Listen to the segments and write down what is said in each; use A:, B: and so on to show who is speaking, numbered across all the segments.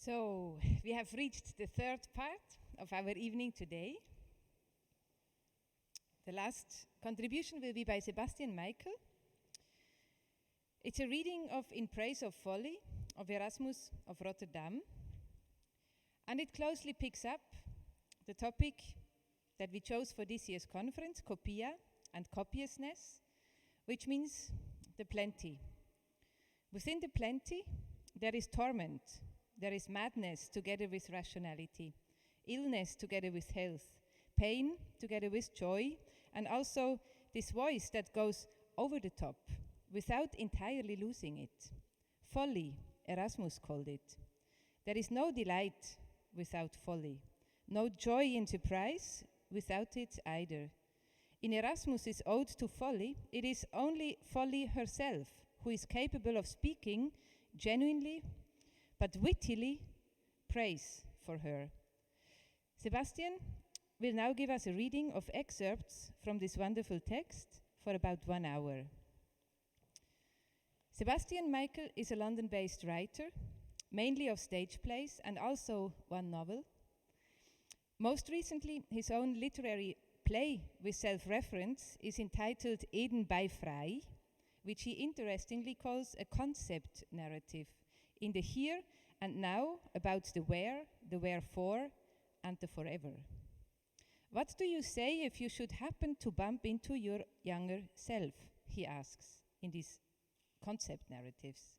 A: So, we have reached the third part of our evening today. The last contribution will be by Sebastian Michael. It's a reading of In Praise of Folly of Erasmus of Rotterdam. And it closely picks up the topic that we chose for this year's conference, Copia and Copiousness, which means the plenty. Within the plenty, there is torment. There is madness together with rationality, illness together with health, pain together with joy, and also this voice that goes over the top without entirely losing it. Folly, Erasmus called it. There is no delight without folly, no joy in surprise without it either. In Erasmus's ode to folly, it is only folly herself who is capable of speaking genuinely but wittily praise for her. Sebastian will now give us a reading of excerpts from this wonderful text for about 1 hour. Sebastian Michael is a London-based writer, mainly of stage plays and also one novel. Most recently, his own literary play with self-reference is entitled Eden bei Frei, which he interestingly calls a concept narrative in the here and now about the where, the wherefore, and the forever. What do you say if you should happen to bump into your younger self, he asks in these concept narratives.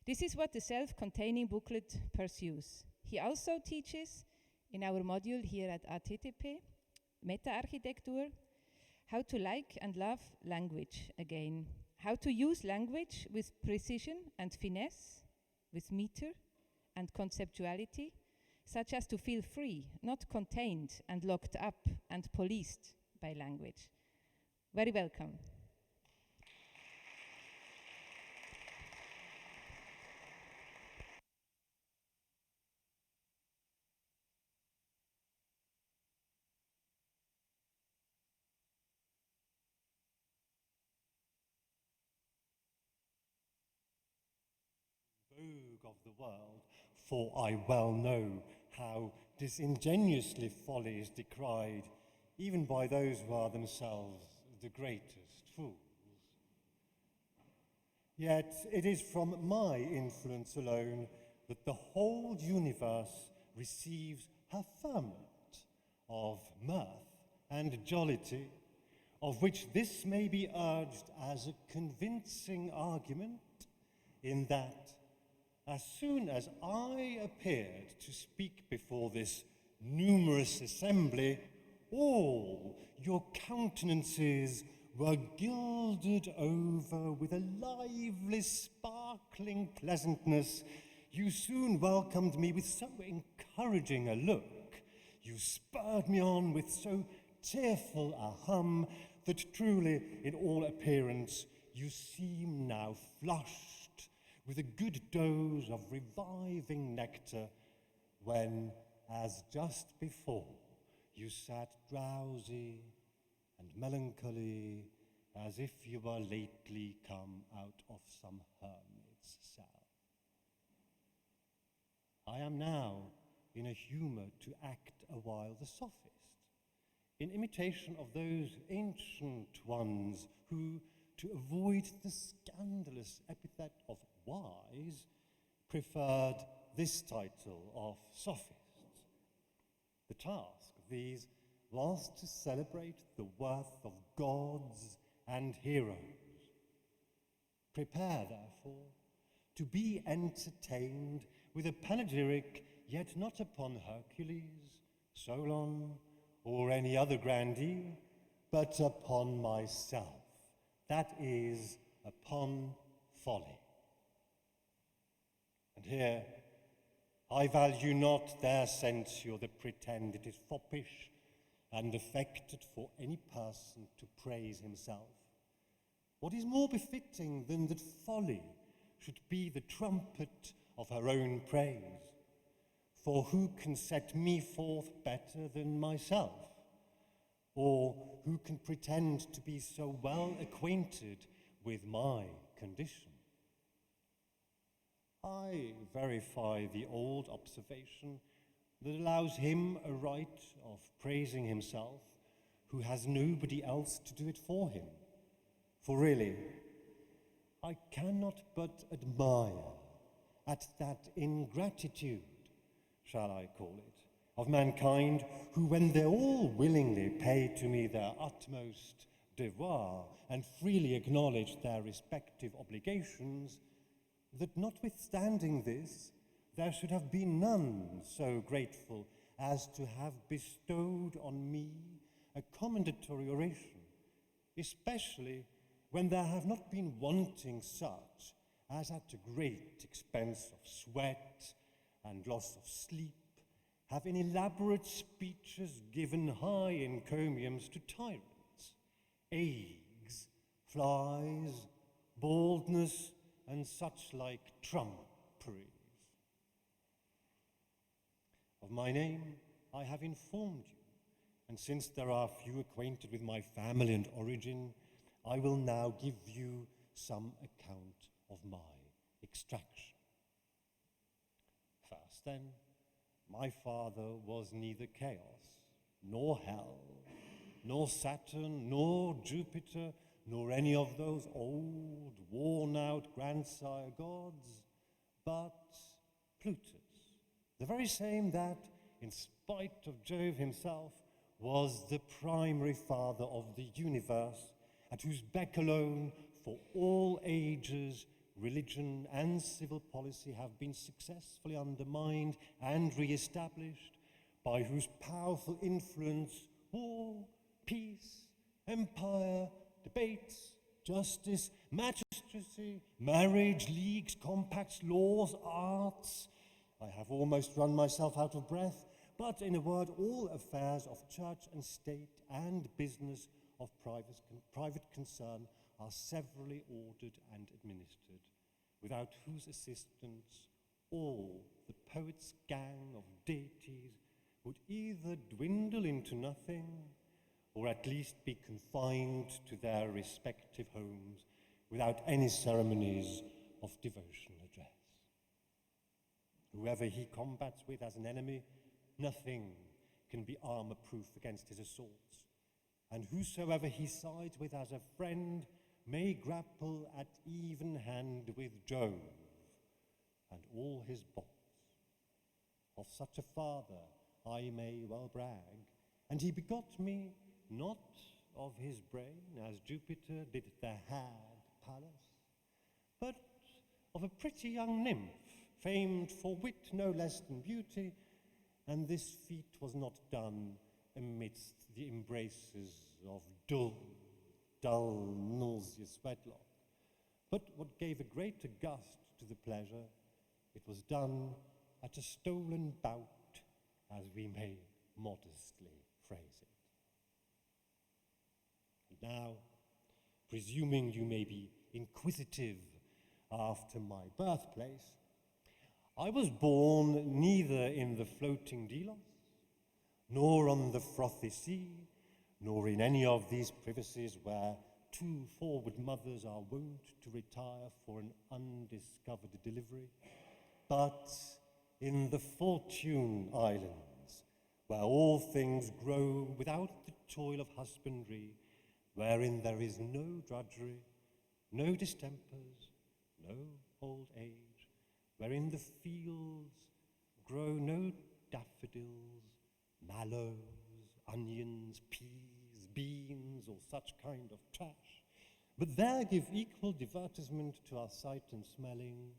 A: This is what the self-containing booklet pursues. He also teaches in our module here at ATTP, Meta-Architektur, how to like and love language again, how to use language with precision and finesse, with meter and conceptuality, such as to feel free, not contained and locked up and policed by language. Very welcome.
B: Vogue of the world, for I well know how disingenuously folly is decried, even by those who are themselves the greatest fools. Yet it is from my influence alone that the whole universe receives her ferment of mirth and jollity, of which this may be urged as a convincing argument, in that as soon as I appeared to speak before this numerous assembly, all your countenances were gilded over with a lively, sparkling pleasantness. You soon welcomed me with so encouraging a look. You spurred me on with so tearful a hum that truly, in all appearance, you seem now flushed with a good dose of reviving nectar, when, as just before, you sat drowsy and melancholy, as if you were lately come out of some hermit's cell. I am now in a humour to act a while the sophist, in imitation of those ancient ones who, to avoid the scandalous epithet of wise, preferred this title of sophist. The task of these was to celebrate the worth of gods and heroes. Prepare, therefore, to be entertained with a panegyric, yet not upon Hercules, Solon, or any other grandee, but upon myself, that is, upon folly. And here, I value not their censure that pretend it is foppish and affected for any person to praise himself. What is more befitting than that folly should be the trumpet of her own praise? For who can set me forth better than myself? Or who can pretend to be so well acquainted with my condition? I verify the old observation that allows him a right of praising himself who has nobody else to do it for him. For really, I cannot but admire at that ingratitude, shall I call it, of mankind who, when they all willingly pay to me their utmost devoir and freely acknowledge their respective obligations, that notwithstanding this, there should have been none so grateful as to have bestowed on me a commendatory oration, especially when there have not been wanting such as at a great expense of sweat and loss of sleep have in elaborate speeches given high encomiums to tyrants, agues, flies, baldness, and such like trumperies. Of my name I have informed you, and since there are few acquainted with my family and origin, I will now give you some account of my extraction. First then, my father was neither chaos, nor hell, nor Saturn, nor Jupiter, nor any of those old, worn-out grandsire gods, but Plutus, the very same that, in spite of Jove himself, was the primary father of the universe, at whose beck alone, for all ages, religion and civil policy have been successfully undermined and re-established, by whose powerful influence war, peace, empire, debates, justice, magistracy, marriage, leagues, compacts, laws, arts. I have almost run myself out of breath, but in a word, all affairs of church and state and business of private concern are severally ordered and administered, without whose assistance all the poet's gang of deities would either dwindle into nothing, or at least be confined to their respective homes without any ceremonies of devotional address. Whoever he combats with as an enemy, nothing can be armor-proof against his assaults, and whosoever he sides with as a friend may grapple at even hand with Jove and all his bots. Of such a father I may well brag, and he begot me not of his brain, as Jupiter did the hag Pallas, but of a pretty young nymph, famed for wit no less than beauty, and this feat was not done amidst the embraces of dull, nauseous wedlock. But what gave a greater gust to the pleasure, it was done at a stolen bout, as we may modestly phrase it. And now, presuming you may be inquisitive after my birthplace, I was born neither in the floating Delos, nor on the frothy sea, nor in any of these privacies where two forward mothers are wont to retire for an undiscovered delivery, but in the Fortune Islands, where all things grow without the toil of husbandry, wherein there is no drudgery, no distempers, no old age, wherein the fields grow no daffodils, mallows, onions, peas, beans, or such kind of trash, but there give equal divertisement to our sight and smelling,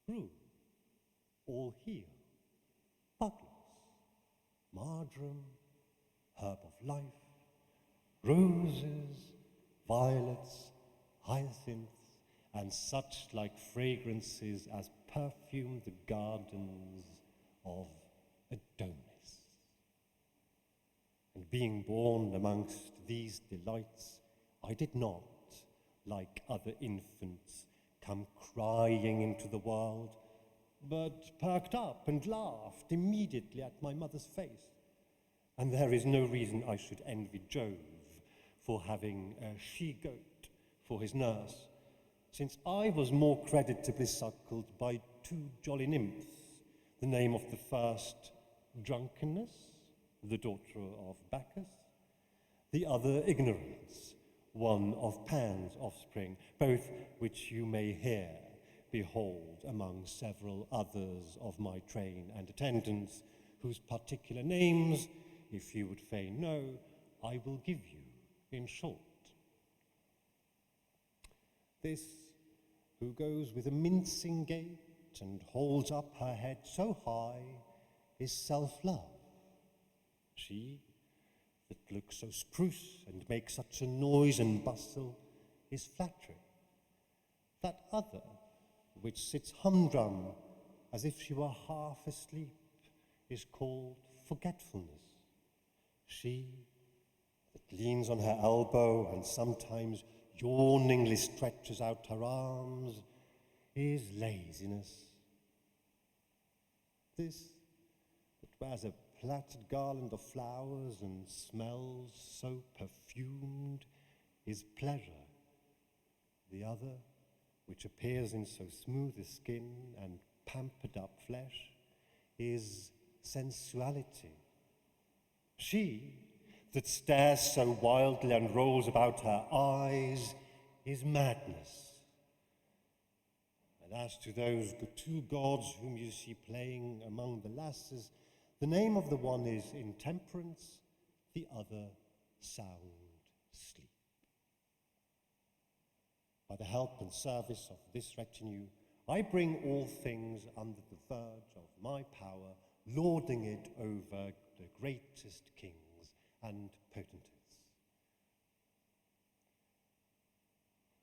B: rue, all here, bugless, marjoram, herb of life, roses, violets, hyacinths, and such like fragrances as perfume the gardens of Adonis. And being born amongst these delights, I did not, like other infants, come crying into the world, but perked up and laughed immediately at my mother's face. And there is no reason I should envy Jove for having a she-goat for his nurse, since I was more creditably suckled by two jolly nymphs, the name of the first Drunkenness, the daughter of Bacchus, the other Ignorance, one of Pan's offspring, both which you may here behold among several others of my train and attendants, whose particular names, if you would fain know, I will give you in short. This, who goes with a mincing gait and holds up her head so high, is self-love. She, that looks so spruce and makes such a noise and bustle, is flattery. That other, which sits humdrum as if she were half asleep, is called forgetfulness. She, that leans on her elbow and sometimes yawningly stretches out her arms, is laziness. This, that wears a plaited garland of flowers and smells so perfumed, is pleasure. The other, which appears in so smooth a skin and pampered up flesh, is sensuality. She, that stares so wildly and rolls about her eyes, is madness. And as to those two gods whom you see playing among the lasses, the name of the one is intemperance, the other sound sleep. By the help and service of this retinue, I bring all things under the verge of my power, lording it over the greatest kings and potentates.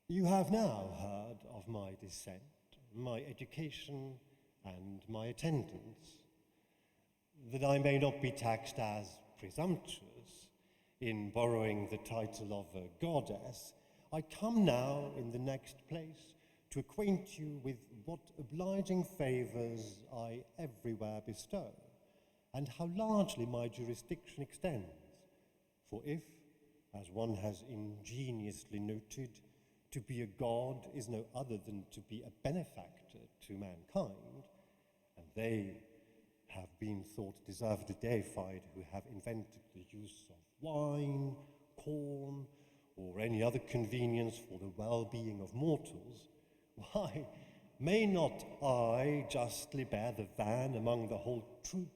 B: You have now heard of my descent, my education, and my attendance, that I may not be taxed as presumptuous in borrowing the title of a goddess, I come now in the next place to acquaint you with what obliging favours I everywhere bestow, and how largely my jurisdiction extends. For if, as one has ingeniously noted, to be a god is no other than to be a benefactor to mankind, and they have been thought deservedly deified who have invented the use of wine, corn, or any other convenience for the well-being of mortals, why, may not I justly bear the van among the whole troop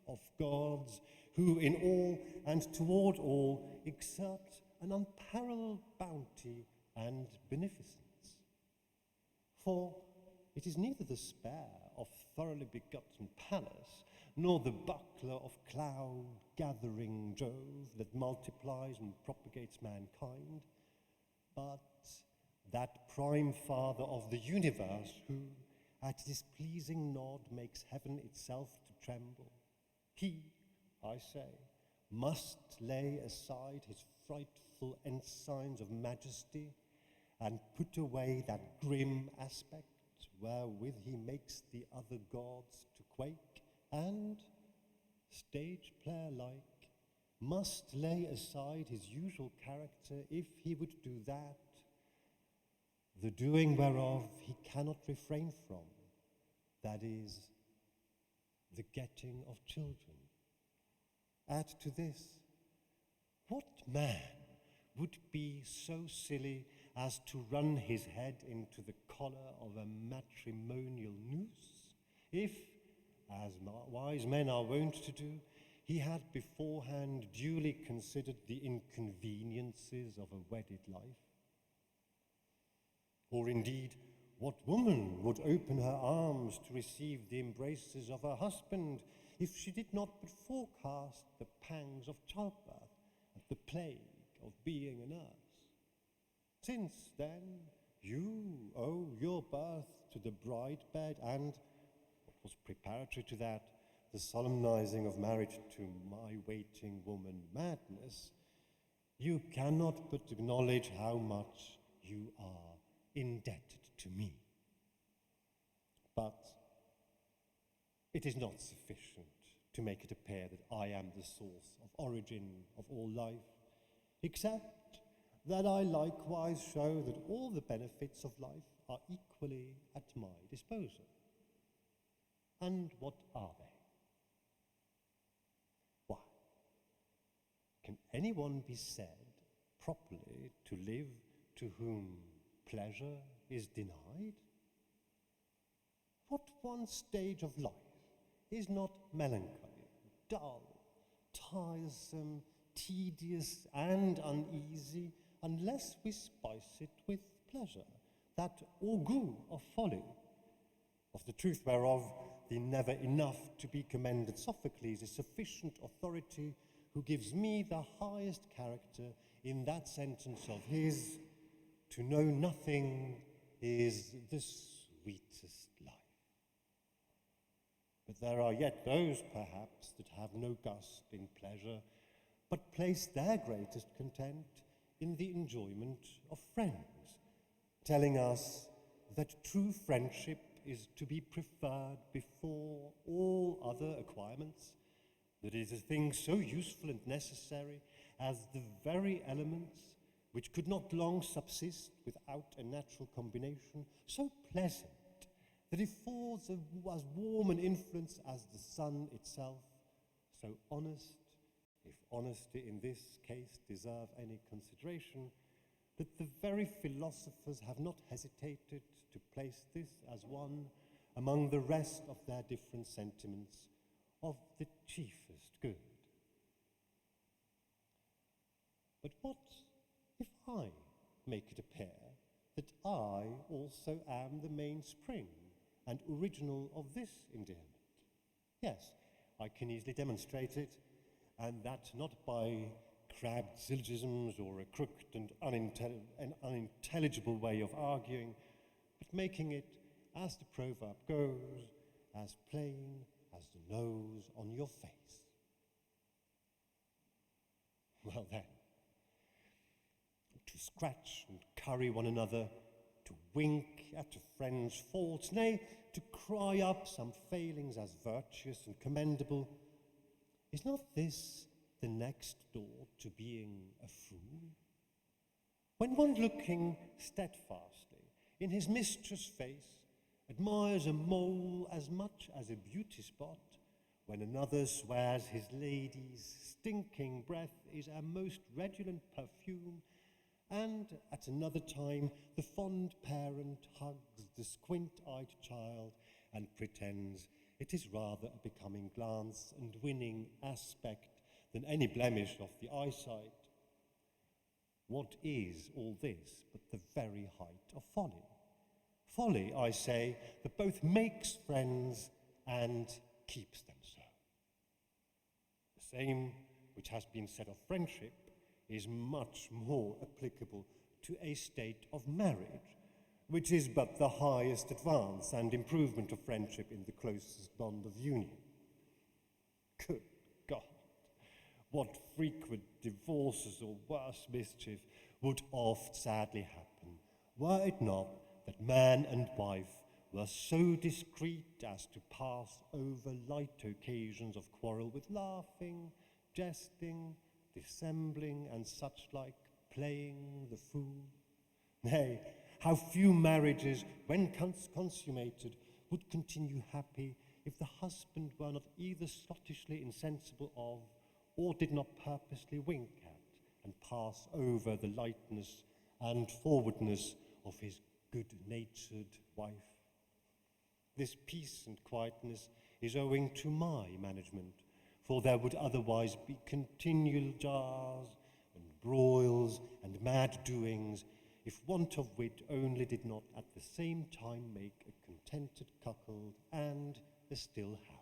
B: of gods, who in all and toward all exert an unparalleled bounty and beneficence? For it is neither the spare of thoroughly begotten Pallas, nor the buckler of cloud-gathering Jove that multiplies and propagates mankind, but that prime father of the universe who, at his pleasing nod, makes heaven itself to tremble. He, I say, must lay aside his frightful ensigns of majesty and put away that grim aspect wherewith he makes the other gods to quake, and, stage player-like, must lay aside his usual character if he would do that, the doing whereof he cannot refrain from, that is, the getting of children. Add to this, what man would be so silly as to run his head into the collar of a matrimonial noose, if, as wise men are wont to do, he had beforehand duly considered the inconveniences of a wedded life? Or indeed, what woman would open her arms to receive the embraces of her husband if she did not but forecast the pangs of childbirth and the plague of being a nurse? Since then, you owe your birth to the bride bed and, what was preparatory to that, the solemnizing of marriage to my waiting woman madness, you cannot but acknowledge how much you are indebted to me. But it is not sufficient to make it appear that I am the source of origin of all life, except that I likewise show that all the benefits of life are equally at my disposal. And what are they? Why? Can anyone be said properly to live to whom pleasure is denied? What one stage of life is not melancholy, dull, tiresome, tedious, and uneasy, unless we spice it with pleasure, that augur of folly, of the truth whereof the never enough to be commended Sophocles is sufficient authority, who gives me the highest character in that sentence of his, to know nothing is the sweetest life. But there are yet those, perhaps, that have no gust in pleasure, but place their greatest content in the enjoyment of friends, telling us that true friendship is to be preferred before all other acquirements, that it is a thing so useful and necessary as the very elements which could not long subsist without a natural combination, so pleasant that it affords as warm an influence as the sun itself, so honest, if honesty in this case deserve any consideration, that the very philosophers have not hesitated to place this as one among the rest of their different sentiments of the chiefest good. But what if I make it appear that I also am the mainspring and original of this endearment? Yes, I can easily demonstrate it, and that not by crabbed syllogisms or a crooked and unintelligible way of arguing, but making it, as the proverb goes, as plain as the nose on your face. Well then, to scratch and curry one another, to wink at a friend's faults, nay, to cry up some failings as virtuous and commendable, is not this the next door to being a fool? When one looking steadfastly in his mistress' face admires a mole as much as a beauty spot, when another swears his lady's stinking breath is a most redolent perfume, and at another time the fond parent hugs the squint-eyed child and pretends it is rather a becoming glance and winning aspect than any blemish of the eyesight. What is all this but the very height of folly? Folly, I say, that both makes friends and keeps them so. The same which has been said of friendship is much more applicable to a state of marriage, which is but the highest advance and improvement of friendship in the closest bond of union. Good God, what frequent divorces or worse mischief would oft sadly happen, were it not that man and wife were so discreet as to pass over light occasions of quarrel with laughing, jesting, dissembling, and such like, playing the fool. Nay, how few marriages, when consummated, would continue happy if the husband were not either sottishly insensible of, or did not purposely wink at and pass over the lightness and forwardness of his good-natured wife. This peace and quietness is owing to my management, for there would otherwise be continual jars and broils and mad doings, if want of wit only did not at the same time make a contented cuckold and a still house.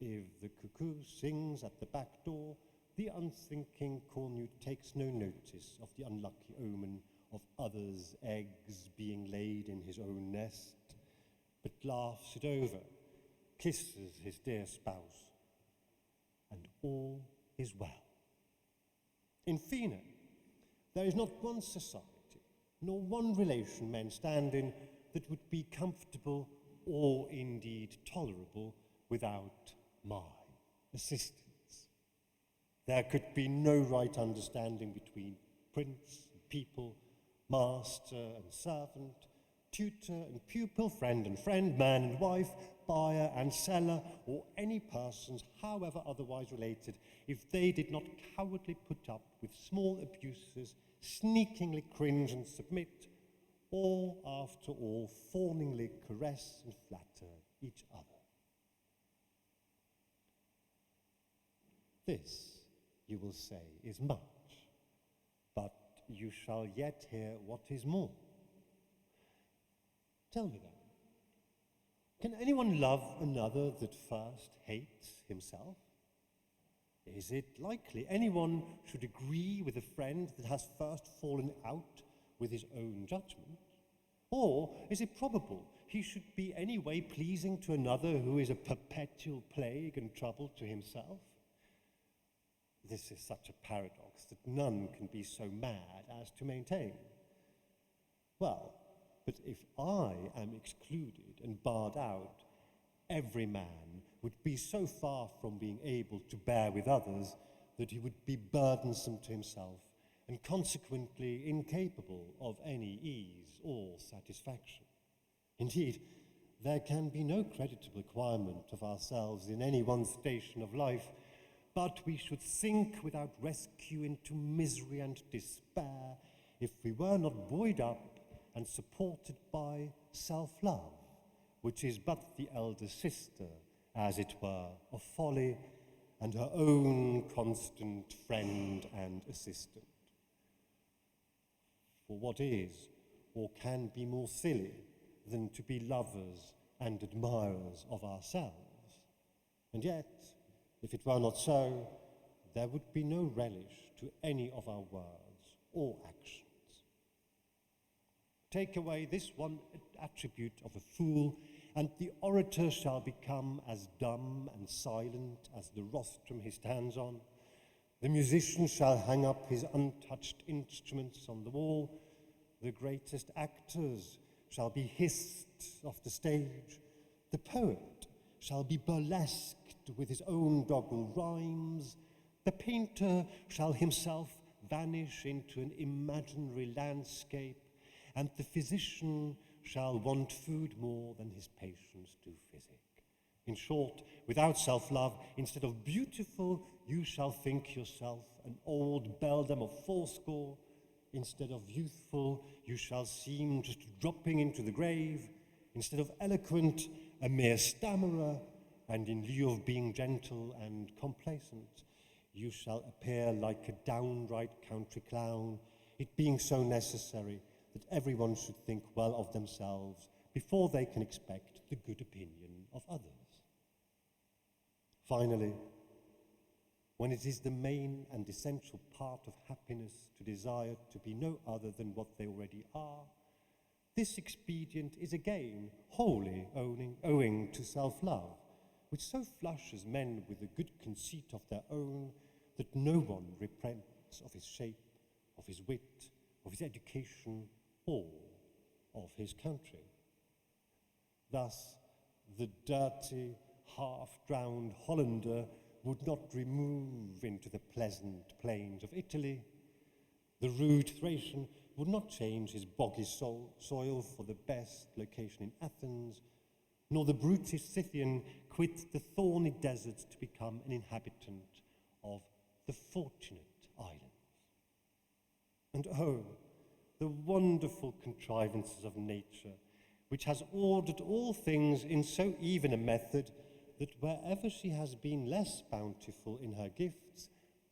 B: If the cuckoo sings at the back door, the unthinking cornute takes no notice of the unlucky omen of others' eggs being laid in his own nest, but laughs it over, kisses his dear spouse, and all is well. In fine, there is not one society, nor one relation men stand in that would be comfortable or indeed tolerable without my assistance. There could be no right understanding between prince and people master and servant, tutor and pupil, friend and friend, man and wife, buyer and seller, or any persons, however otherwise related, if they did not cowardly put up with small abuses, sneakingly cringe and submit, or, after all, fawningly caress and flatter each other. This, you will say, is much, but you shall yet hear what is more. Tell me then, can anyone love another that first hates himself? Is it likely anyone should agree with a friend that has first fallen out with his own judgment? Or is it probable he should be any way pleasing to another who is a perpetual plague and trouble to himself? This is such a paradox that none can be so mad as to maintain. Well, but if I am excluded and barred out, every man would be so far from being able to bear with others that he would be burdensome to himself and consequently incapable of any ease or satisfaction. Indeed, there can be no creditable requirement of ourselves in any one station of life, but we should sink without rescue into misery and despair if we were not buoyed up and supported by self-love, which is but the elder sister, as it were, of folly, and her own constant friend and assistant. For what is or can be more silly than to be lovers and admirers of ourselves? And yet, if it were not so, there would be no relish to any of our words or actions. Take away this one attribute of a fool, and the orator shall become as dumb and silent as the rostrum he stands on. The musician shall hang up his untouched instruments on the wall. The greatest actors shall be hissed off the stage. The poet shall be burlesqued with his own doggerel rhymes. The painter shall himself vanish into an imaginary landscape, and the physician shall want food more than his patients do physic. In short, without self-love, instead of beautiful, you shall think yourself an old beldam of fourscore. Instead of youthful, you shall seem just dropping into the grave. Instead of eloquent, a mere stammerer. And in lieu of being gentle and complacent, you shall appear like a downright country clown, it being so necessary that everyone should think well of themselves before they can expect the good opinion of others. Finally, when it is the main and essential part of happiness to desire to be no other than what they already are, this expedient is again wholly owing to self-love, which so flushes men with a good conceit of their own that no one repents of his shape, of his wit, of his education, or of his country. Thus, the dirty, half-drowned Hollander would not remove into the pleasant plains of Italy. The rude Thracian would not change his boggy soil for the best location in Athens, nor the brutish Scythian quit the thorny deserts to become an inhabitant of the Fortunate Islands. And oh, the wonderful contrivances of nature, which has ordered all things in so even a method that wherever she has been less bountiful in her gifts,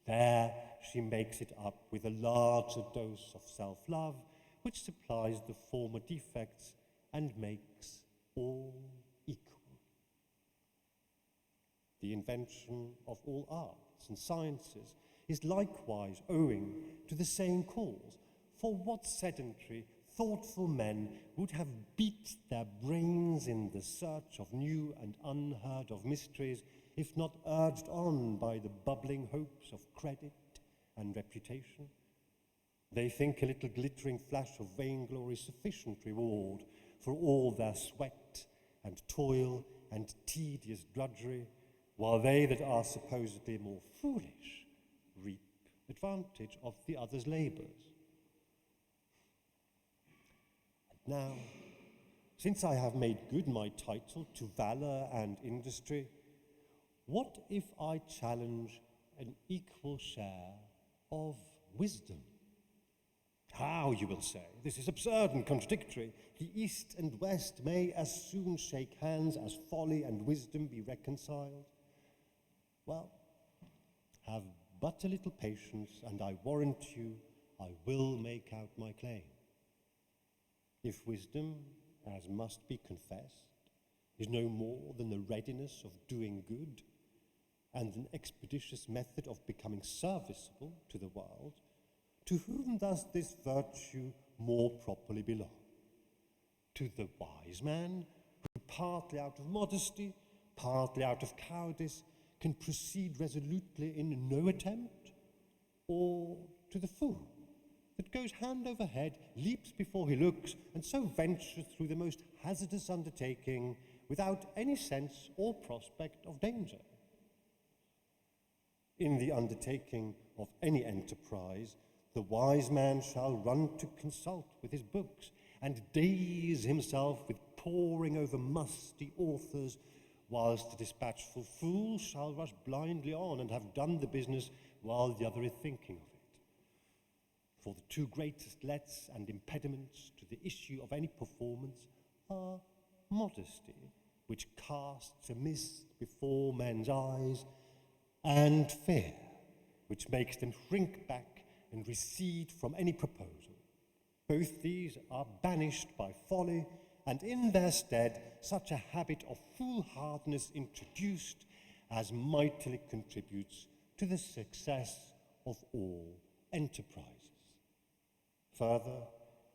B: there she makes it up with a larger dose of self-love, which supplies the former defects and makes all equal. The invention of all arts and sciences is likewise owing to the same cause. For what sedentary, thoughtful men would have beat their brains in the search of new and unheard of mysteries, if not urged on by the bubbling hopes of credit and reputation? They think a little glittering flash of vainglory sufficient reward for all their sweat and toil and tedious drudgery, while they that are supposedly more foolish reap advantage of the other's labours. Now, since I have made good my title to valour and industry, what if I challenge an equal share of wisdom? How, you will say? This is absurd and contradictory. The East and West may as soon shake hands as folly and wisdom be reconciled. Well, have but a little patience, and I warrant you I will make out my claim. If wisdom, as must be confessed, is no more than the readiness of doing good, and an expeditious method of becoming serviceable to the world, to whom does this virtue more properly belong? To the wise man, who partly out of modesty, partly out of cowardice, can proceed resolutely in no attempt? Or to the fool, that goes hand over head, leaps before he looks, and so ventures through the most hazardous undertaking without any sense or prospect of danger? In the undertaking of any enterprise, the wise man shall run to consult with his books, and daze himself with poring over musty authors, whilst the dispatchful fool shall rush blindly on and have done the business while the other is thinking of it. For the two greatest lets and impediments to the issue of any performance are modesty, which casts a mist before men's eyes, and fear, which makes them shrink back and recede from any proposal. Both these are banished by folly, and in their stead such a habit of foolhardiness introduced as mightily contributes to the success of all enterprises. Further,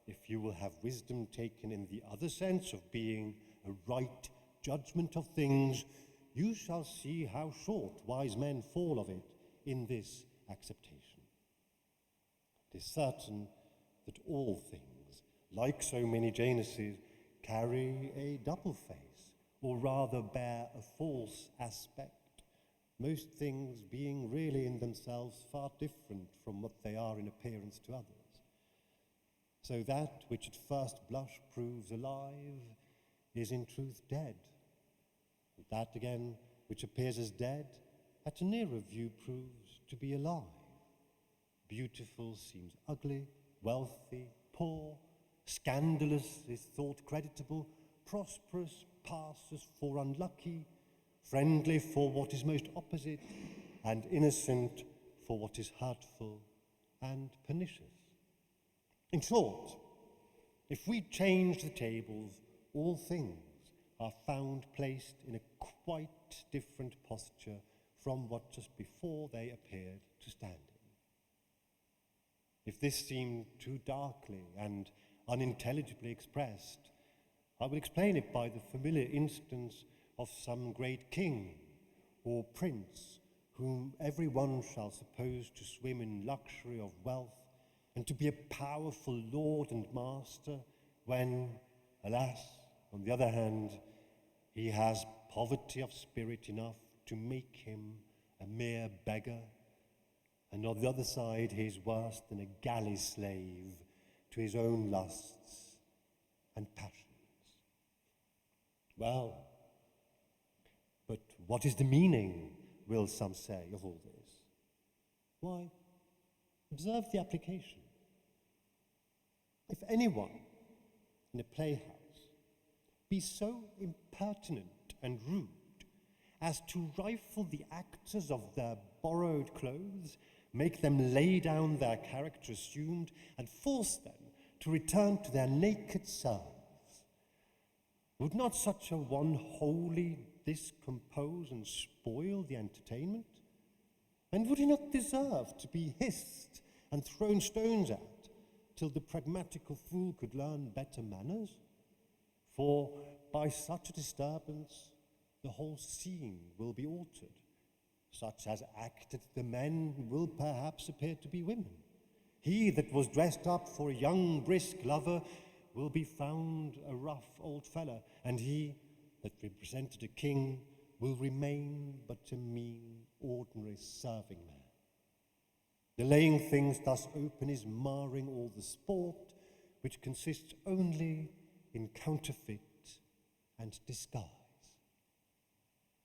B: if you will have wisdom taken in the other sense of being a right judgment of things, you shall see how short wise men fall of it in this acceptation. It is certain that all things, like so many Januses, carry a double face, or rather bear a false aspect, most things being really in themselves far different from what they are in appearance to others. So that which at first blush proves alive is in truth dead. And that again which appears as dead at a nearer view proves to be alive. Beautiful seems ugly, wealthy, poor, scandalous is thought creditable, prosperous passes for unlucky, friendly for what is most opposite, and innocent for what is hurtful and pernicious. In short, if we change the tables, all things are found placed in a quite different posture from what just before they appeared to stand in. If this seemed too darkly and unintelligibly expressed, I will explain it by the familiar instance of some great king or prince whom every one shall suppose to swim in luxury of wealth and to be a powerful lord and master when, alas, on the other hand, he has poverty of spirit enough to make him a mere beggar, and on the other side he is worse than a galley slave to his own lusts and passions. Well, but what is the meaning, will some say, of all this? Why, observe the application. If anyone in a playhouse be so impertinent and rude as to rifle the actors of their borrowed clothes, make them lay down their character assumed, and force them to return to their naked selves, would not such a one wholly discompose and spoil the entertainment? And would he not deserve to be hissed and thrown stones at, till the pragmatical fool could learn better manners? For by such a disturbance the whole scene will be altered. Such as acted the men will perhaps appear to be women. He that was dressed up for a young brisk lover will be found a rough old fellow, and he that represented a king will remain but a mean, ordinary serving man. The laying things thus open is marring all the sport, which consists only in counterfeit and disguise.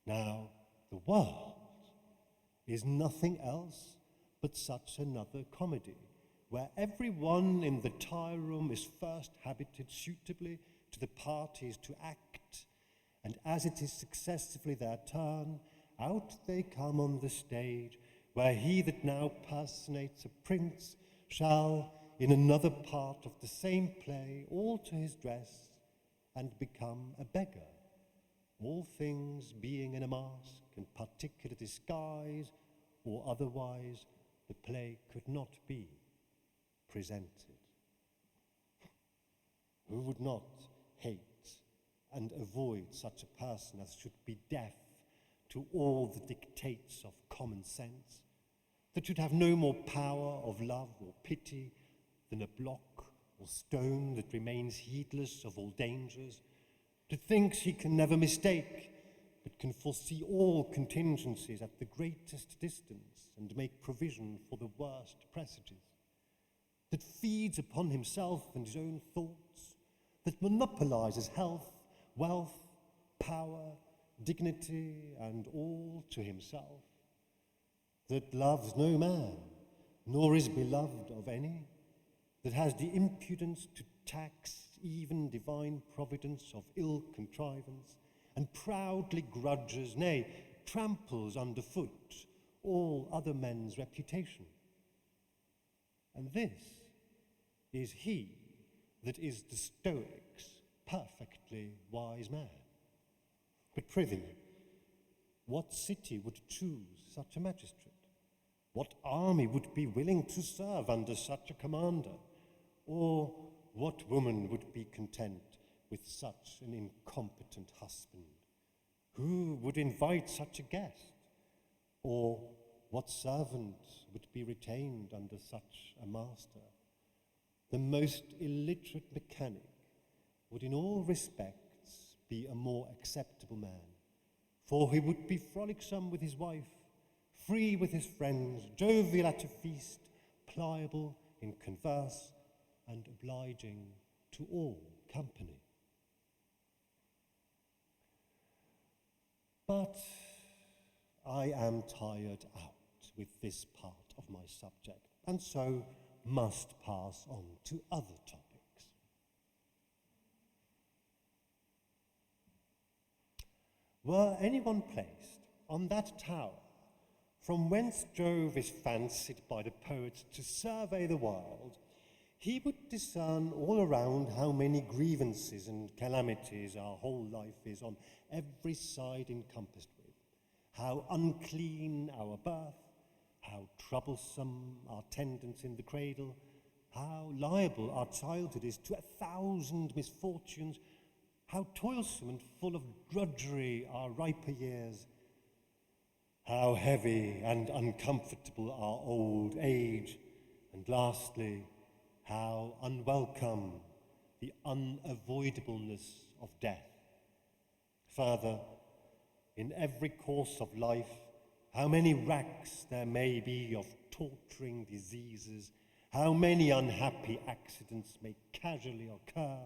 B: Now, the world is nothing else but such another comedy, where everyone in the tire room is first habited suitably to the parties to act, and as it is successively their turn, out they come on the stage, where he that now personates a prince shall, in another part of the same play, alter his dress and become a beggar, all things being in a mask and particular disguise, or otherwise the play could not be presented. Who would not hate and avoid such a person as should be deaf to all the dictates of common sense, that should have no more power of love or pity than a block or stone that remains heedless of all dangers, that thinks he can never mistake, but can foresee all contingencies at the greatest distance and make provision for the worst presages, that feeds upon himself and his own thoughts, that monopolizes health, wealth, power, dignity, and all to himself, that loves no man, nor is beloved of any, that has the impudence to tax even divine providence of ill contrivance, and proudly grudges, nay, tramples underfoot all other men's reputation. And this is he that is the Stoics' perfectly wise man. But prithee, what city would choose such a magistrate? What army would be willing to serve under such a commander? Or what woman would be content with such an incompetent husband? Who would invite such a guest? Or what servant would be retained under such a master? The most illiterate mechanic would in all respects be a more acceptable man, for he would be frolicsome with his wife, free with his friends, jovial at a feast, pliable in converse, and obliging to all company. But I am tired out with this part of my subject, and so must pass on to other topics. Were anyone placed on that tower from whence Jove is fancied by the poets to survey the world, he would discern all around how many grievances and calamities our whole life is on every side encompassed with, how unclean our birth, how troublesome our tendance in the cradle, how liable our childhood is to 1,000 misfortunes, how toilsome and full of drudgery our riper years, how heavy and uncomfortable our old age, and lastly, how unwelcome the unavoidableness of death. Further, in every course of life, how many racks there may be of torturing diseases, how many unhappy accidents may casually occur,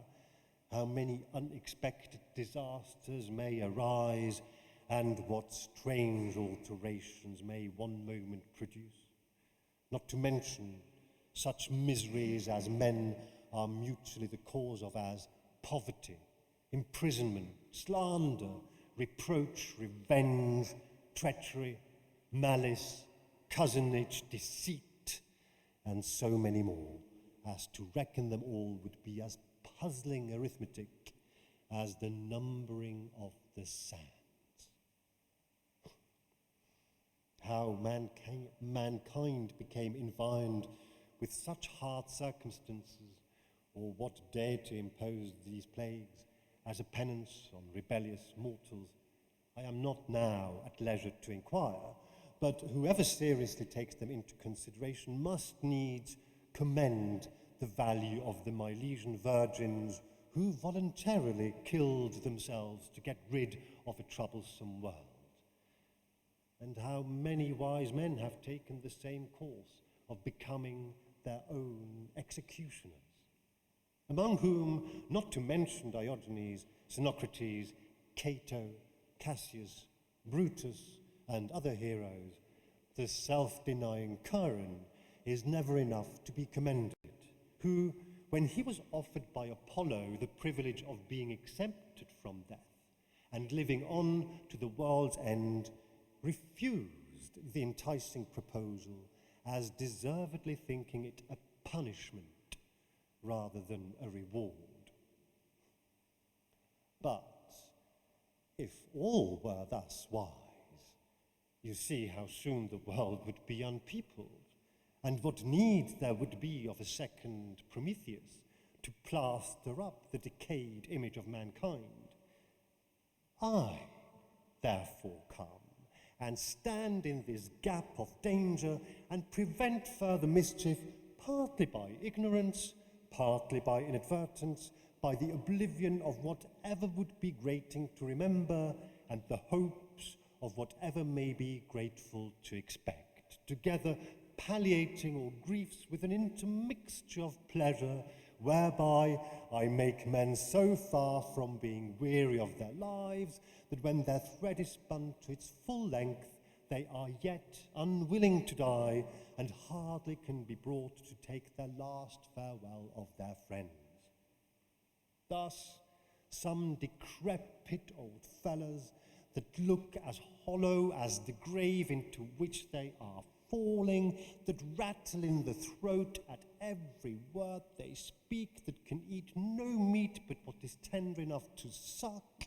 B: how many unexpected disasters may arise, and what strange alterations may one moment produce. Not to mention such miseries as men are mutually the cause of, as poverty, imprisonment, slander, reproach, revenge, treachery, malice, cousinage, deceit, and so many more, as to reckon them all would be as puzzling arithmetic as the numbering of the sands. How mankind became environed with such hard circumstances, or what dared to impose these plagues as a penance on rebellious mortals, I am not now at leisure to inquire, but whoever seriously takes them into consideration must needs commend the value of the Milesian virgins who voluntarily killed themselves to get rid of a troublesome world. And how many wise men have taken the same course of becoming their own executioners. among whom, not to mention Diogenes, Xenocrates, Cato, Cassius, Brutus, and other heroes, the self-denying Chiron is never enough to be commended, who, when he was offered by Apollo the privilege of being exempted from death and living on to the world's end, refused the enticing proposal, as deservedly thinking it a punishment rather than a reward. But if all were thus wise, you see how soon the world would be unpeopled, and what need there would be of a second Prometheus to plaster up the decayed image of mankind. I, therefore, come and stand in this gap of danger and prevent further mischief, partly by ignorance, partly by inadvertence, by the oblivion of whatever would be grating to remember, and the hopes of whatever may be grateful to expect, together palliating all griefs with an intermixture of pleasure, whereby I make men so far from being weary of their lives, that when their thread is spun to its full length, they are yet unwilling to die, and hardly can be brought to take their last farewell of their friends. Thus, some decrepit old fellows that look as hollow as the grave into which they are falling, that rattle in the throat at every word they speak, that can eat no meat but what is tender enough to suck,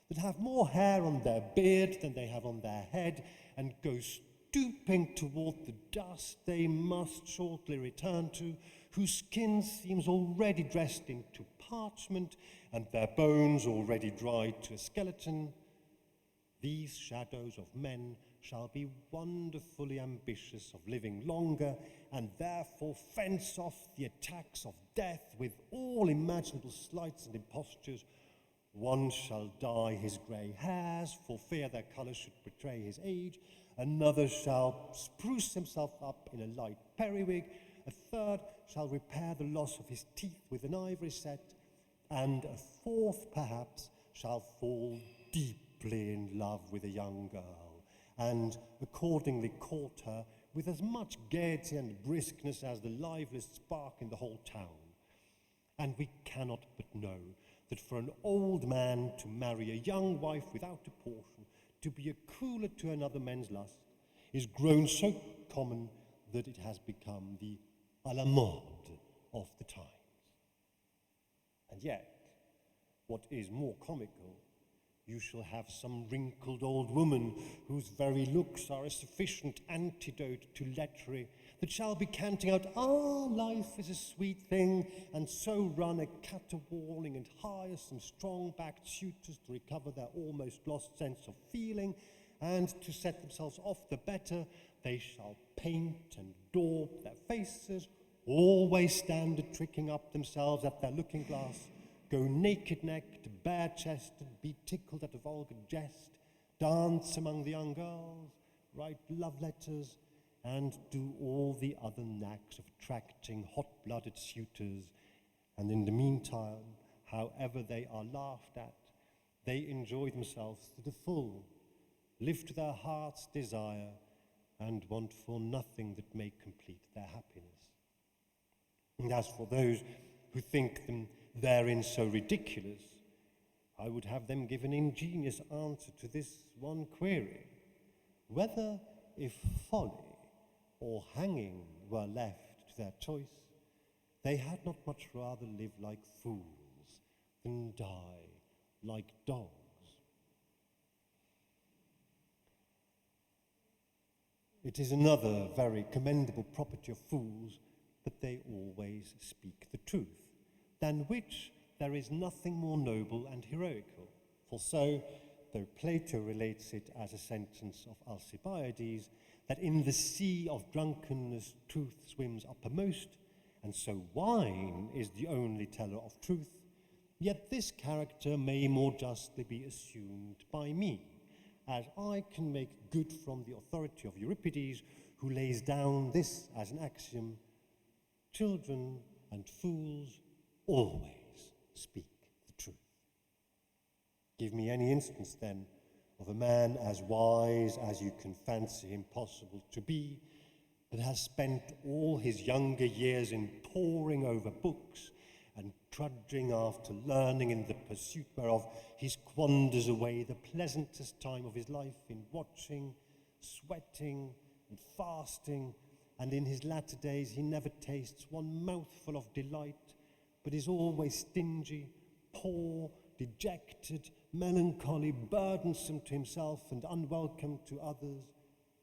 B: that have more hair on their beard than they have on their head, and go stooping toward the dust they must shortly return to, whose skin seems already dressed into parchment, and their bones already dried to a skeleton. These shadows of men shall be wonderfully ambitious of living longer, and therefore fence off the attacks of death with all imaginable slights and impostures. One shall dye his grey hairs, for fear their colour should betray his age. Another shall spruce himself up in a light periwig. A third shall repair the loss of his teeth with an ivory set. And a fourth, perhaps, shall fall deeply in love with a young girl, and accordingly court her with as much gaiety and briskness as the liveliest spark in the whole town. And we cannot but know that for an old man to marry a young wife without a portion, to be a cooler to another man's lust, is grown so common that it has become the à la mode of the times. And yet, what is more comical, you shall have some wrinkled old woman whose very looks are a sufficient antidote to lechery, that shall be canting out, life is a sweet thing, and so run a caterwauling and hire some strong-backed suitors to recover their almost lost sense of feeling, and to set themselves off the better, they shall paint and daub their faces, always stand a-tricking up themselves at their looking-glass, go naked-necked, bare-chested, be tickled at a vulgar jest, dance among the young girls, write love letters, and do all the other knacks of attracting hot-blooded suitors. And in the meantime, however they are laughed at, they enjoy themselves to the full, live to their heart's desire, and want for nothing that may complete their happiness. And as for those who think them therein so ridiculous, I would have them give an ingenious answer to this one query: whether, if folly or hanging were left to their choice, they had not much rather live like fools than die like dogs. It is another very commendable property of fools that they always speak the truth, than which there is nothing more noble and heroical. For so, though Plato relates it as a sentence of Alcibiades, that in the sea of drunkenness truth swims uppermost, and so wine is the only teller of truth, yet this character may more justly be assumed by me, as I can make good from the authority of Euripides, who lays down this as an axiom: children and fools always speak the truth. Give me any instance, then, of a man as wise as you can fancy him possible to be, that has spent all his younger years in poring over books and trudging after learning, in the pursuit whereof he squanders away the pleasantest time of his life in watching, sweating, and fasting, and in his latter days he never tastes one mouthful of delight, but is always stingy, poor, dejected, melancholy, burdensome to himself and unwelcome to others,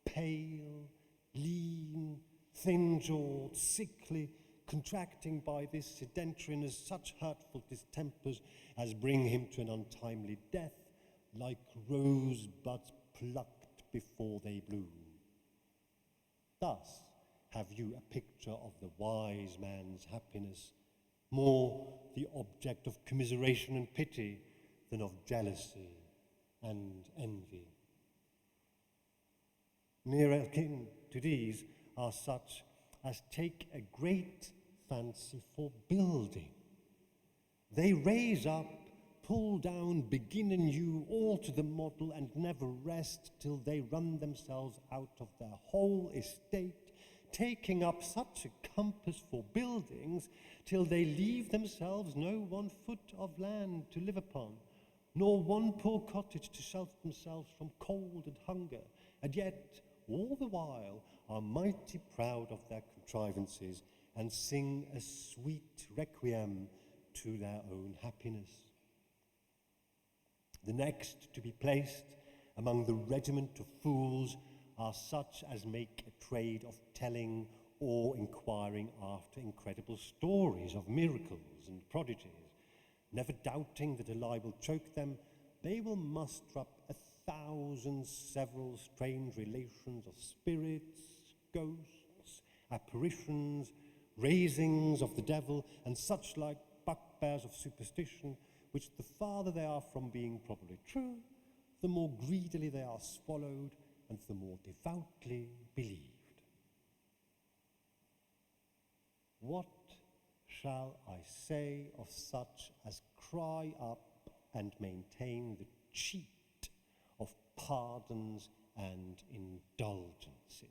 B: pale, lean, thin-jawed, sickly, contracting by this sedentariness such hurtful distempers as bring him to an untimely death, like rosebuds plucked before they bloom. Thus have you a picture of the wise man's happiness, more the object of commiseration and pity than of jealousy and envy. Near akin to these are such as take a great fancy for building. They raise up, pull down, begin anew, all to the model, and never rest till they run themselves out of their whole estate, taking up such a compass for buildings till they leave themselves no 1 foot of land to live upon, nor one poor cottage to shelter themselves from cold and hunger, and yet all the while are mighty proud of their contrivances, and sing a sweet requiem to their own happiness. The next to be placed among the regiment of fools are such as make a trade of telling or inquiring after incredible stories of miracles and prodigies. Never doubting that a lie will choke them, they will muster up 1,000 several strange relations of spirits, ghosts, apparitions, raisings of the devil, and such like bugbears of superstition, which the farther they are from being probably true, the more greedily they are swallowed, and the more devoutly believed. What shall I say of such as cry up and maintain the cheat of pardons and indulgences?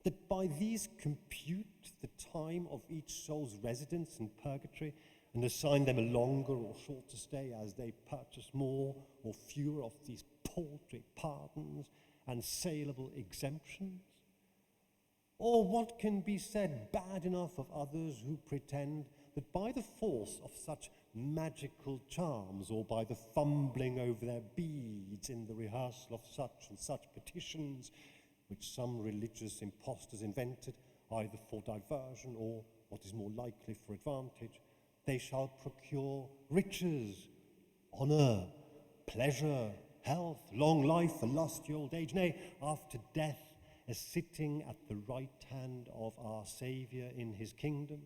B: That by these compute the time of each soul's residence in purgatory, and assign them a longer or shorter stay as they purchase more or fewer of these paltry pardons and saleable exemptions? Or what can be said bad enough of others who pretend that by the force of such magical charms, or by the fumbling over their beads in the rehearsal of such and such petitions, which some religious impostors invented, either for diversion or, what is more likely, for advantage, they shall procure riches, honour, pleasure, health, long life, a lusty old age, nay, after death, as sitting at the right hand of our Saviour in his kingdom?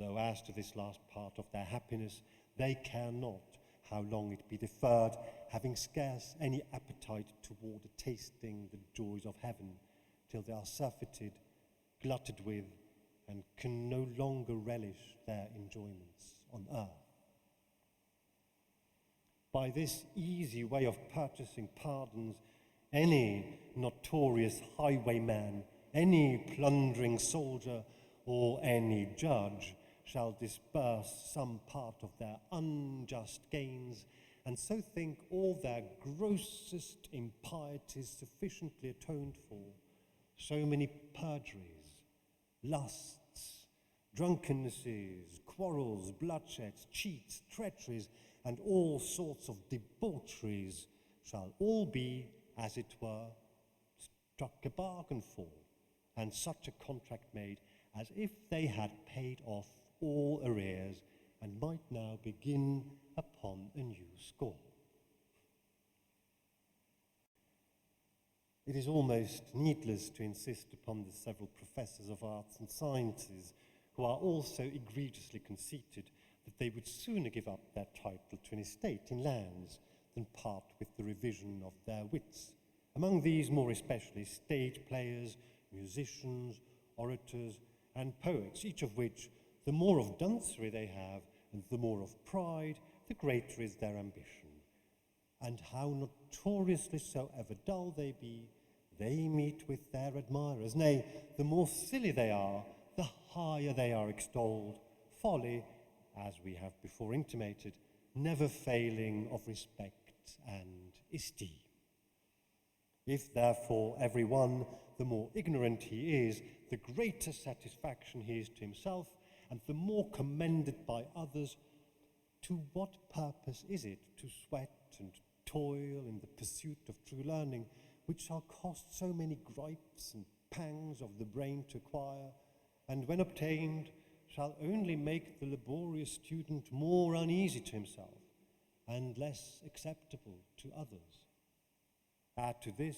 B: Though as to this last part of their happiness, they care not how long it be deferred, having scarce any appetite toward tasting the joys of heaven, till they are surfeited, glutted with, and can no longer relish their enjoyments on earth. By this easy way of purchasing pardons, any notorious highwayman, any plundering soldier, or any judge shall disperse some part of their unjust gains, and so think all their grossest impieties sufficiently atoned for. So many perjuries, lusts, drunkennesses, quarrels, bloodsheds, cheats, treacheries, and all sorts of debaucheries shall all be, as it were, struck a bargain for, and such a contract made as if they had paid off all arrears and might now begin upon a new score. It is almost needless to insist upon the several professors of arts and sciences, who are all so egregiously conceited that they would sooner give up their title to an estate in lands than part with the revision of their wits. Among these, more especially, stage players, musicians, orators, and poets, each of which, the more of duncery they have, and the more of pride, the greater is their ambition. And how notoriously soever dull they be, they meet with their admirers. Nay, the more silly they are, the higher they are extolled. Folly, as we have before intimated, never failing of respect and esteem. If therefore every one, the more ignorant he is, the greater satisfaction he is to himself, and the more commended by others, to what purpose is it to sweat and toil in the pursuit of true learning, which shall cost so many gripes and pangs of the brain to acquire, and when obtained, shall only make the laborious student more uneasy to himself, and less acceptable to others? Add to this,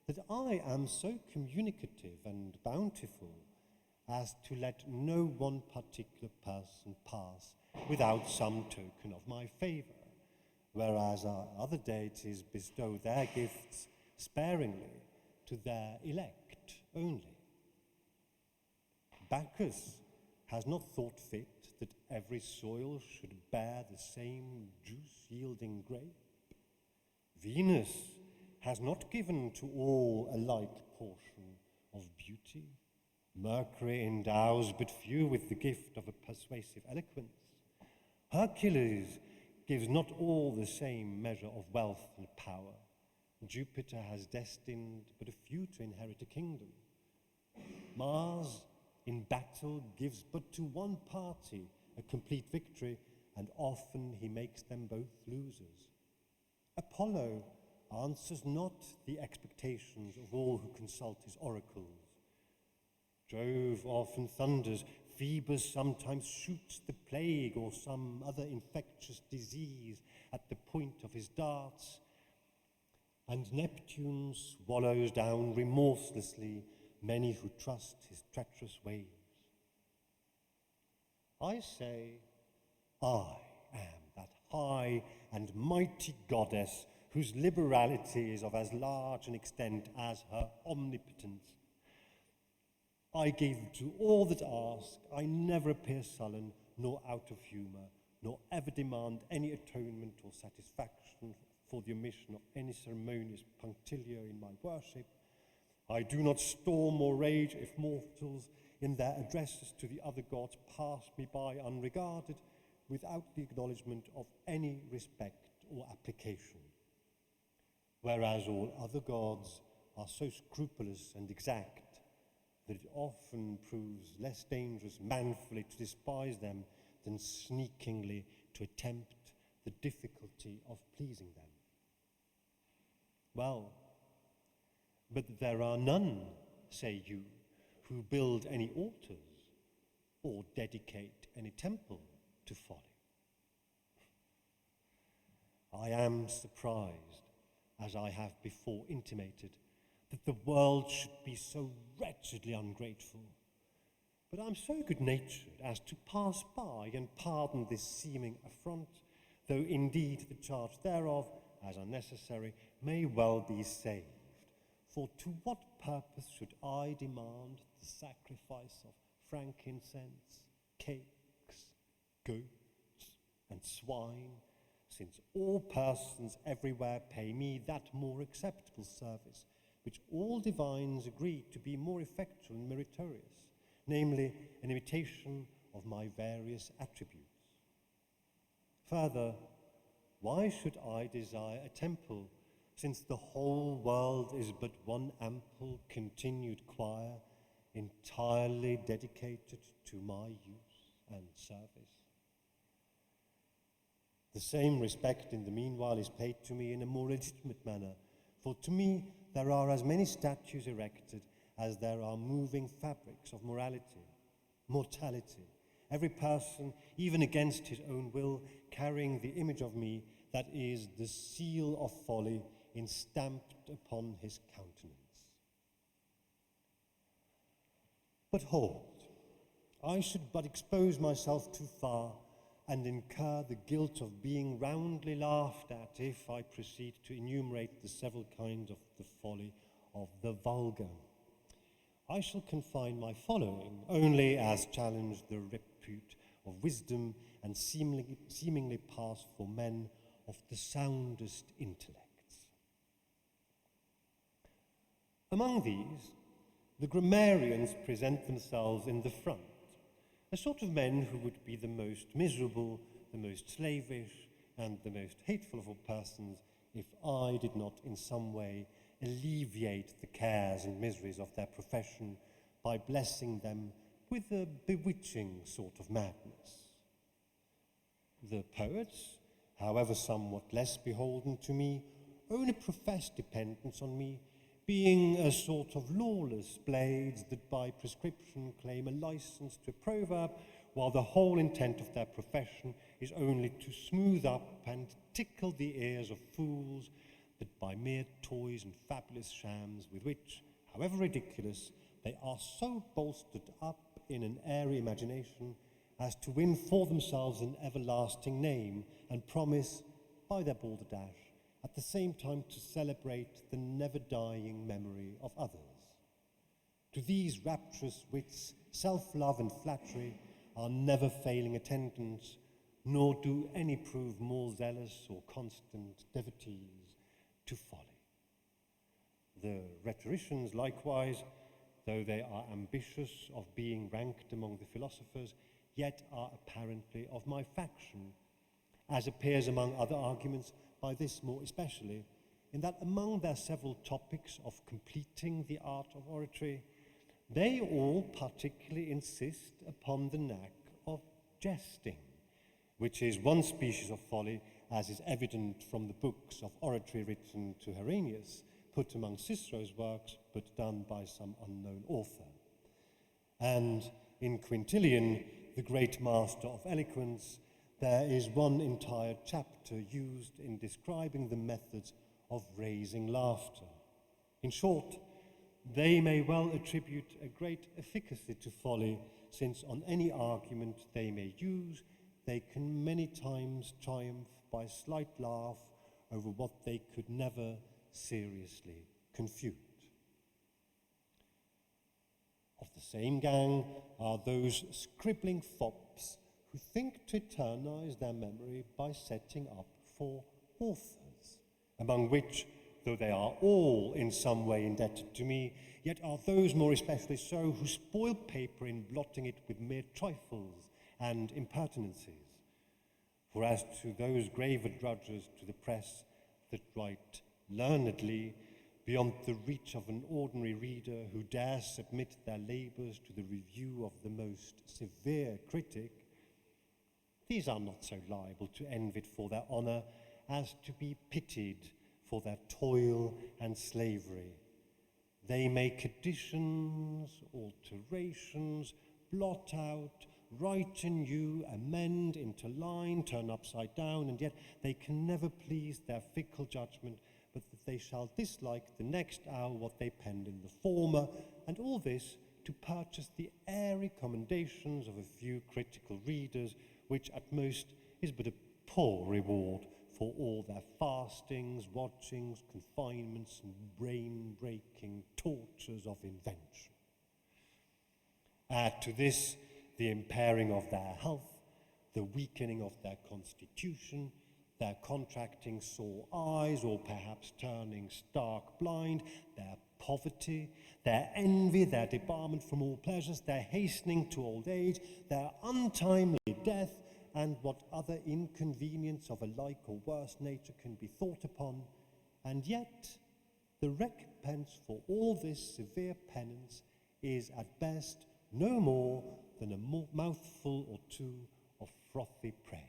B: that I am so communicative and bountiful as to let no one particular person pass without some token of my favour, whereas our other deities bestow their gifts sparingly to their elect only. Bacchus has not thought fit that every soil should bear the same juice-yielding grape. Venus has not given to all a like portion of beauty. Mercury endows but few with the gift of a persuasive eloquence. Hercules gives not all the same measure of wealth and power. Jupiter has destined but a few to inherit a kingdom. Mars in battle gives but to one party a complete victory, and often he makes them both losers. Apollo answers not the expectations of all who consult his oracles. Jove often thunders, Phoebus sometimes shoots the plague or some other infectious disease at the point of his darts, and Neptune swallows down remorselessly many who trust his treacherous waves. I say, I am that high and mighty goddess whose liberality is of as large an extent as her omnipotence. I give to all that ask. I never appear sullen, nor out of humour, nor ever demand any atonement or satisfaction for the omission of any ceremonious punctilio in my worship. I do not storm or rage if mortals in their addresses to the other gods pass me by unregarded, without the acknowledgement of any respect or application. Whereas all other gods are so scrupulous and exact that it often proves less dangerous manfully to despise them than sneakingly to attempt the difficulty of pleasing them. Well, but there are none, say you, who build any altars or dedicate any temple to folly. I am surprised, as I have before intimated, that the world should be so wretchedly ungrateful. But I'm so good-natured as to pass by and pardon this seeming affront, though indeed the charge thereof, as unnecessary, may well be saved. For to what purpose should I demand the sacrifice of frankincense, cakes, goats, and swine, since all persons everywhere pay me that more acceptable service, which all divines agree to be more effectual and meritorious, namely an imitation of my various attributes? Further, why should I desire a temple, since the whole world is but one ample continued choir, entirely dedicated to my use and service? The same respect in the meanwhile is paid to me in a more legitimate manner, for to me there are as many statues erected as there are moving fabrics of mortality, every person, even against his own will, carrying the image of me, that is the seal of folly, instamped upon his countenance. But hold, I should but expose myself too far, and incur the guilt of being roundly laughed at if I proceed to enumerate the several kinds of the folly of the vulgar. I shall confine my following only as challenge the repute of wisdom and seemingly pass for men of the soundest intellects. Among these, the grammarians present themselves in the front, a sort of men who would be the most miserable, the most slavish, and the most hateful of all persons if I did not in some way alleviate the cares and miseries of their profession by blessing them with a bewitching sort of madness. The poets, however somewhat less beholden to me, own a professed dependence on me, being a sort of lawless blades that by prescription claim a license to a proverb, while the whole intent of their profession is only to smooth up and tickle the ears of fools, that by mere toys and fabulous shams, with which, however ridiculous, they are so bolstered up in an airy imagination as to win for themselves an everlasting name, and promise, by their balderdash, at the same time to celebrate the never-dying memory of others. To these rapturous wits, self-love and flattery are never failing attendants, nor do any prove more zealous or constant devotees to folly. The rhetoricians likewise, though they are ambitious of being ranked among the philosophers, yet are apparently of my faction, as appears among other arguments by this more especially, in that among their several topics of completing the art of oratory, they all particularly insist upon the knack of jesting, which is one species of folly, as is evident from the books of oratory written to Herennius, put among Cicero's works, but done by some unknown author. And in Quintilian, the great master of eloquence, there is one entire chapter used in describing the methods of raising laughter. In short, they may well attribute a great efficacy to folly, since on any argument they may use, they can many times triumph by a slight laugh over what they could never seriously confute. Of the same gang are those scribbling fops who think to eternize their memory by setting up for authors, among which, though they are all in some way indebted to me, yet are those more especially so who spoil paper in blotting it with mere trifles and impertinences. For as to those graver drudges to the press that write learnedly, beyond the reach of an ordinary reader who dares submit their labours to the review of the most severe critic, these are not so liable to envy for their honour as to be pitied for their toil and slavery. They make additions, alterations, blot out, write anew, amend, interline, turn upside down, and yet they can never please their fickle judgment, but that they shall dislike the next hour what they penned in the former, and all this to purchase the airy commendations of a few critical readers, which at most is but a poor reward for all their fastings, watchings, confinements, and brain-breaking tortures of invention. Add to this the impairing of their health, the weakening of their constitution, their contracting sore eyes, or perhaps turning stark blind, their poverty, their envy, their debarment from all pleasures, their hastening to old age, their untimely death, and what other inconvenience of a like or worse nature can be thought upon, and yet the recompense for all this severe penance is at best no more than a mouthful or two of frothy praise.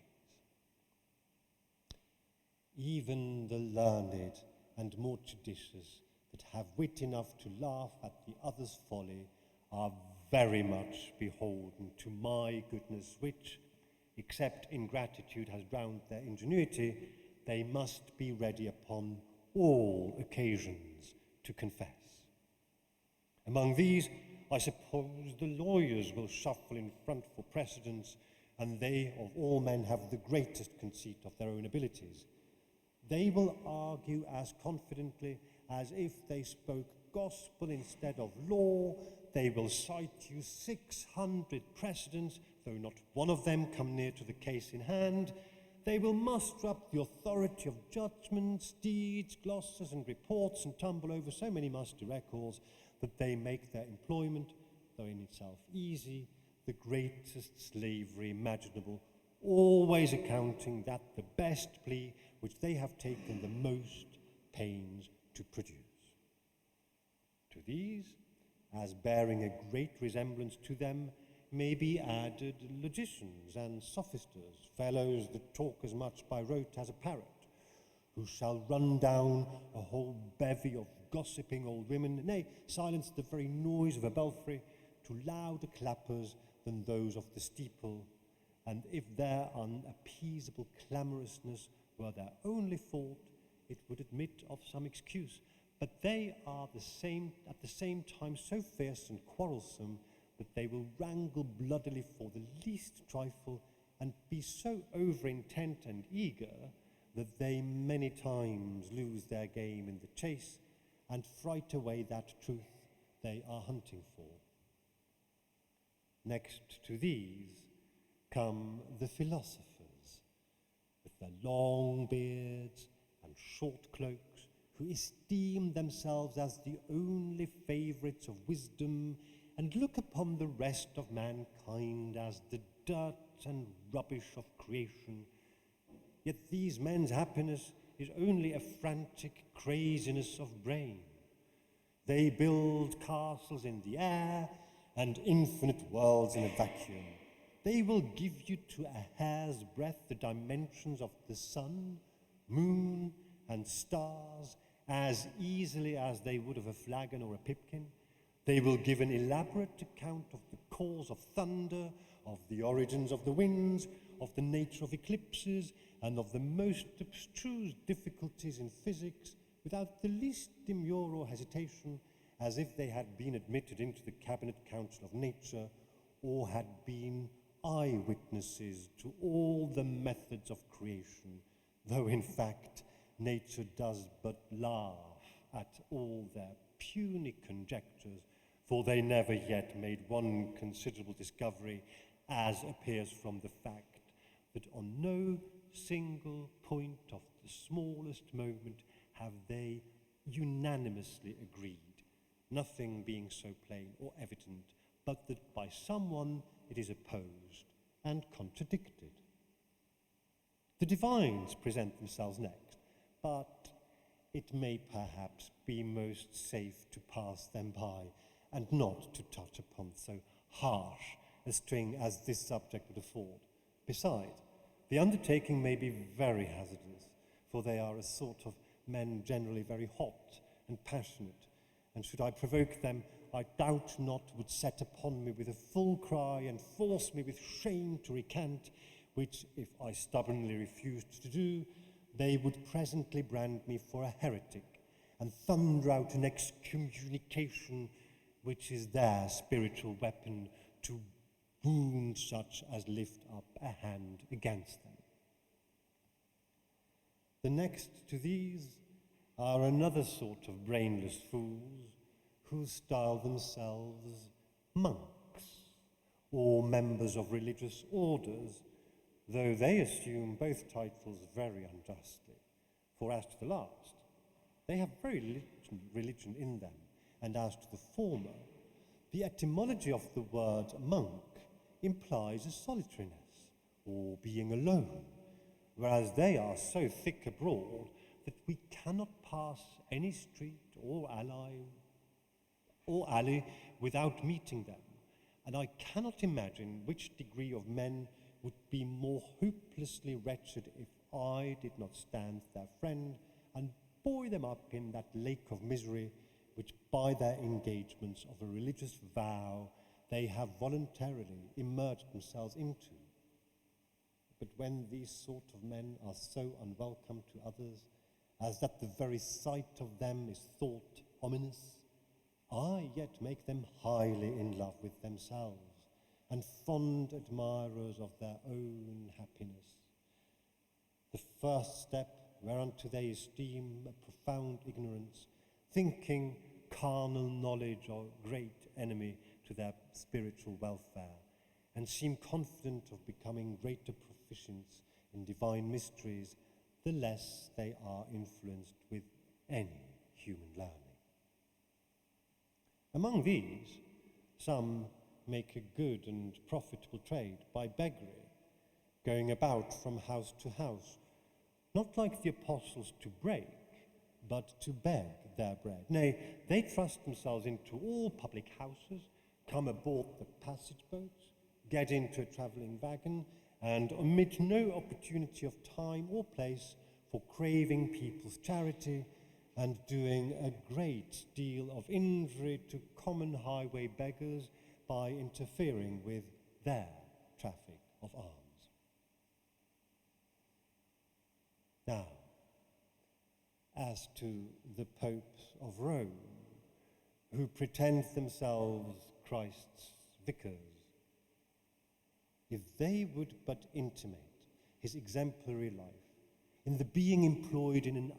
B: Even the learned and more judicious that have wit enough to laugh at the other's folly are very much beholden to my goodness, which, except ingratitude has drowned their ingenuity, they must be ready upon all occasions to confess. Among these, I suppose the lawyers will shuffle in front for precedence, and they of all men have the greatest conceit of their own abilities. They will argue as confidently as if they spoke gospel instead of law. They will cite you 600 precedents though not one of them come near to the case in hand, they will muster up the authority of judgments, deeds, glosses, and reports, and tumble over so many musty records that they make their employment, though in itself easy, the greatest slavery imaginable, always accounting that the best plea which they have taken the most pains to produce. To these, as bearing a great resemblance to them, may be added logicians and sophisters, fellows that talk as much by rote as a parrot, who shall run down a whole bevy of gossiping old women, nay, silence the very noise of a belfry to louder clappers than those of the steeple, and if their unappeasable clamorousness were their only fault, it would admit of some excuse. But they are at the same time so fierce and quarrelsome that they will wrangle bloodily for the least trifle, and be so over-intent and eager that they many times lose their game in the chase and fright away that truth they are hunting for. Next to these come the philosophers, with their long beards and short cloaks, who esteem themselves as the only favourites of wisdom, and look upon the rest of mankind as the dirt and rubbish of creation. Yet these men's happiness is only a frantic craziness of brain. They build castles in the air and infinite worlds in a vacuum. They will give you to a hair's breadth the dimensions of the sun, moon, and stars as easily as they would of a flagon or a pipkin. They will give an elaborate account of the cause of thunder, of the origins of the winds, of the nature of eclipses, and of the most abstruse difficulties in physics, without the least demur or hesitation, as if they had been admitted into the cabinet council of nature, or had been eyewitnesses to all the methods of creation, though in fact nature does but laugh at all their puny conjectures, for they never yet made one considerable discovery, as appears from the fact that on no single point of the smallest moment have they unanimously agreed, nothing being so plain or evident, but that by someone it is opposed and contradicted. The divines present themselves next, but it may perhaps be most safe to pass them by and not to touch upon so harsh a string as this subject would afford. Besides, the undertaking may be very hazardous, for they are a sort of men generally very hot and passionate, and should I provoke them, I doubt not would set upon me with a full cry and force me with shame to recant, which, if I stubbornly refused to do, they would presently brand me for a heretic, and thunder out an excommunication, which is their spiritual weapon to wound such as lift up a hand against them. The next to these are another sort of brainless fools, who style themselves monks, or members of religious orders, though they assume both titles very unjustly. For as to the last, they have very religion in them, and as to the former, the etymology of the word monk implies a solitariness, or being alone, whereas they are so thick abroad that we cannot pass any street or alley without meeting them, and I cannot imagine which degree of men would be more hopelessly wretched if I did not stand their friend and buoy them up in that lake of misery which by their engagements of a religious vow they have voluntarily immersed themselves into. But when these sort of men are so unwelcome to others, as that the very sight of them is thought ominous, I yet make them highly in love with themselves, and fond admirers of their own happiness. The first step whereunto they esteem a profound ignorance, thinking carnal knowledge a great enemy to their spiritual welfare, and seem confident of becoming greater proficients in divine mysteries, the less they are influenced with any human learning. Among these, some make a good and profitable trade by beggary, going about from house to house, not like the apostles to break, but to beg their bread. Nay, they trust themselves into all public houses, come aboard the passage boats, get into a travelling wagon, and omit no opportunity of time or place for craving people's charity and doing a great deal of injury to common highway beggars by interfering with their traffic of alms. Now, as to the popes of Rome, who pretend themselves Christ's vicars, if they would but intimate his exemplary life in the being employed in an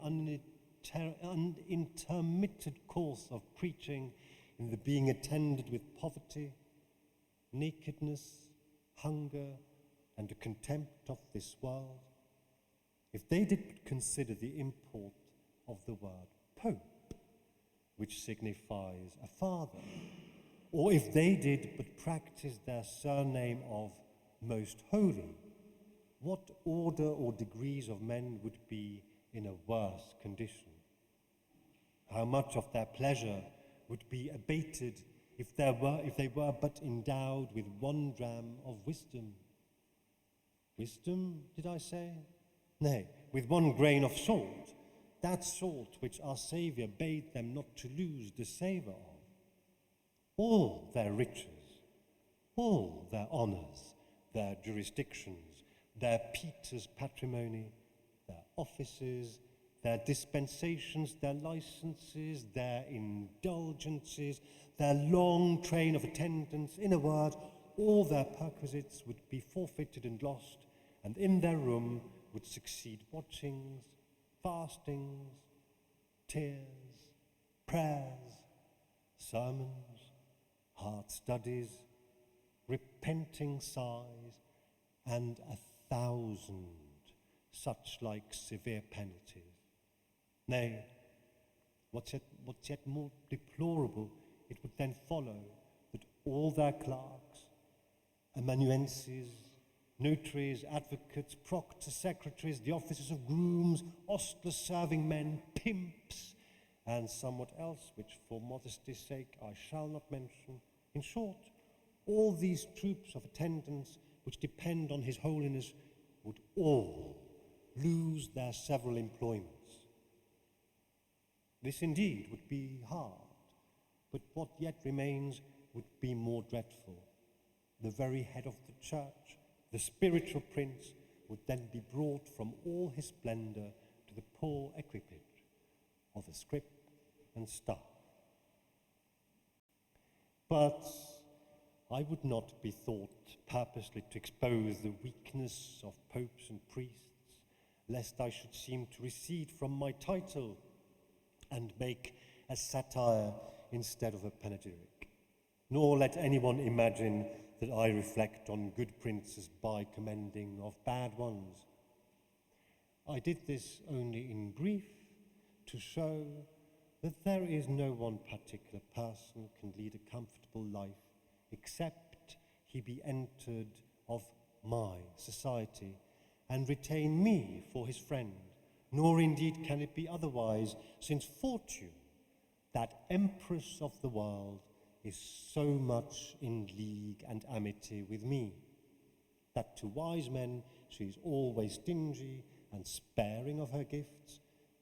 B: unintermitted course of preaching, in the being attended with poverty, nakedness, hunger, and a contempt of this world, if they did but consider the import of the word Pope, which signifies a father, or if they did but practice their surname of Most Holy, what order or degrees of men would be in a worse condition? How much of their pleasure would be abated if they were but endowed with 1 dram of wisdom? Wisdom, did I say? Nay, with 1 grain of salt, that salt which our Saviour bade them not to lose the savour of. All their riches, all their honours, their jurisdictions, their Peter's patrimony, their offices, their dispensations, their licenses, their indulgences, their long train of attendants, in a word, all their perquisites would be forfeited and lost, and in their room would succeed watchings, fastings, tears, prayers, sermons, hard studies, repenting sighs, and 1,000 such like severe penalties. Nay, what's yet more deplorable, it would then follow that all their clerks, amanuenses, notaries, advocates, proctors, secretaries, the officers of grooms, ostlers, serving men, pimps, and somewhat else, which for modesty's sake I shall not mention. In short, all these troops of attendants which depend on His Holiness would all lose their several employments. This indeed would be hard, but what yet remains would be more dreadful. The very head of the church, the spiritual prince, would then be brought from all his splendour to the poor equipage of a scrip and staff. But I would not be thought purposely to expose the weakness of popes and priests, lest I should seem to recede from my title and make a satire instead of a panegyric. Nor let anyone imagine that I reflect on good princes by commending of bad ones. I did this only in brief to show that there is no one particular person can lead a comfortable life except he be entered of my society and retain me for his friend, nor indeed can it be otherwise, since fortune, that empress of the world, is so much in league and amity with me, that to wise men she is always stingy and sparing of her gifts,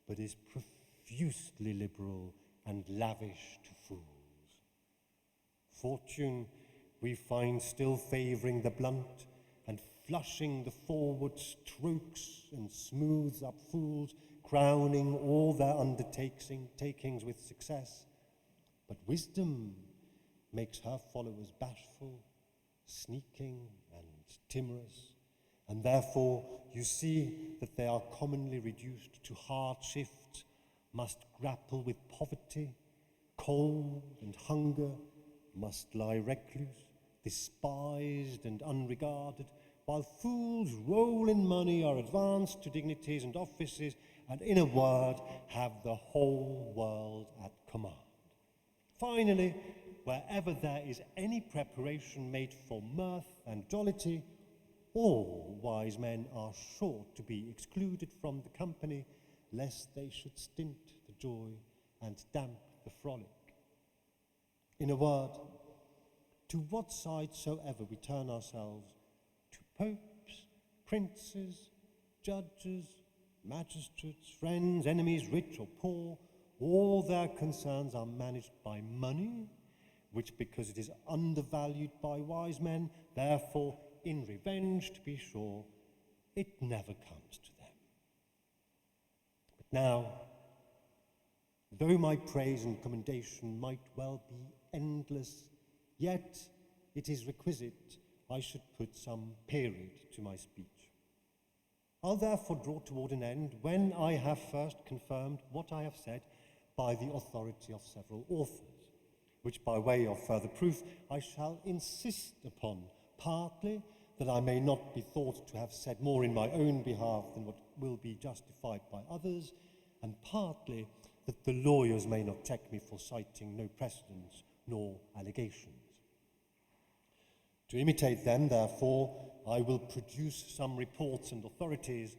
B: but is profusely liberal and lavish to fools. Fortune we find still favouring the blunt and flushing the forward strokes, and smooths up fools, crowning all their undertakings with success. But wisdom makes her followers bashful, sneaking, and timorous, and therefore you see that they are commonly reduced to hard shifts, must grapple with poverty, cold, and hunger, must lie recluse, despised and unregarded, while fools roll in money, are advanced to dignities and offices, and in a word, have the whole world at command. Finally, wherever there is any preparation made for mirth and jollity, all wise men are sure to be excluded from the company, lest they should stint the joy and damp the frolic. In a word, to what side soever we turn ourselves, to popes, princes, judges, magistrates, friends, enemies, rich or poor, all their concerns are managed by money, which, because it is undervalued by wise men, therefore in revenge, to be sure, it never comes to them. But now, though my praise and commendation might well be endless, yet it is requisite I should put some period to my speech. I'll therefore draw toward an end when I have first confirmed what I have said by the authority of several authors, which by way of further proof I shall insist upon, partly that I may not be thought to have said more in my own behalf than what will be justified by others, and partly that the lawyers may not check me for citing no precedents nor allegations. To imitate them, therefore, I will produce some reports and authorities,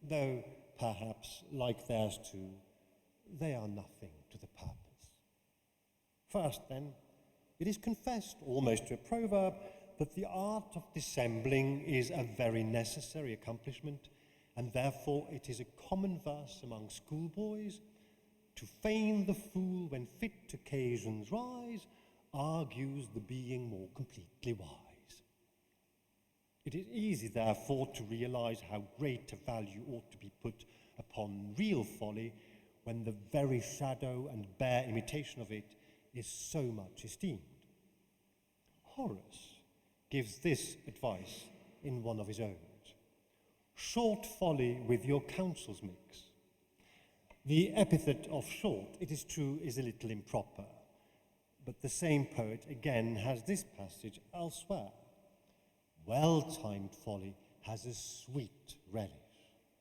B: though perhaps, like theirs too, they are nothing to the purpose. First, then, it is confessed, almost to a proverb, that the art of dissembling is a very necessary accomplishment, and therefore it is a common verse among schoolboys, to feign the fool when fit occasions rise, argues the being more completely wise. It is easy, therefore, to realize how great a value ought to be put upon real folly when the very shadow and bare imitation of it is so much esteemed. Horace gives this advice in one of his odes: short folly with your counsels mix. The epithet of short, it is true, is a little improper, but the same poet again has this passage elsewhere: well-timed folly has a sweet relish.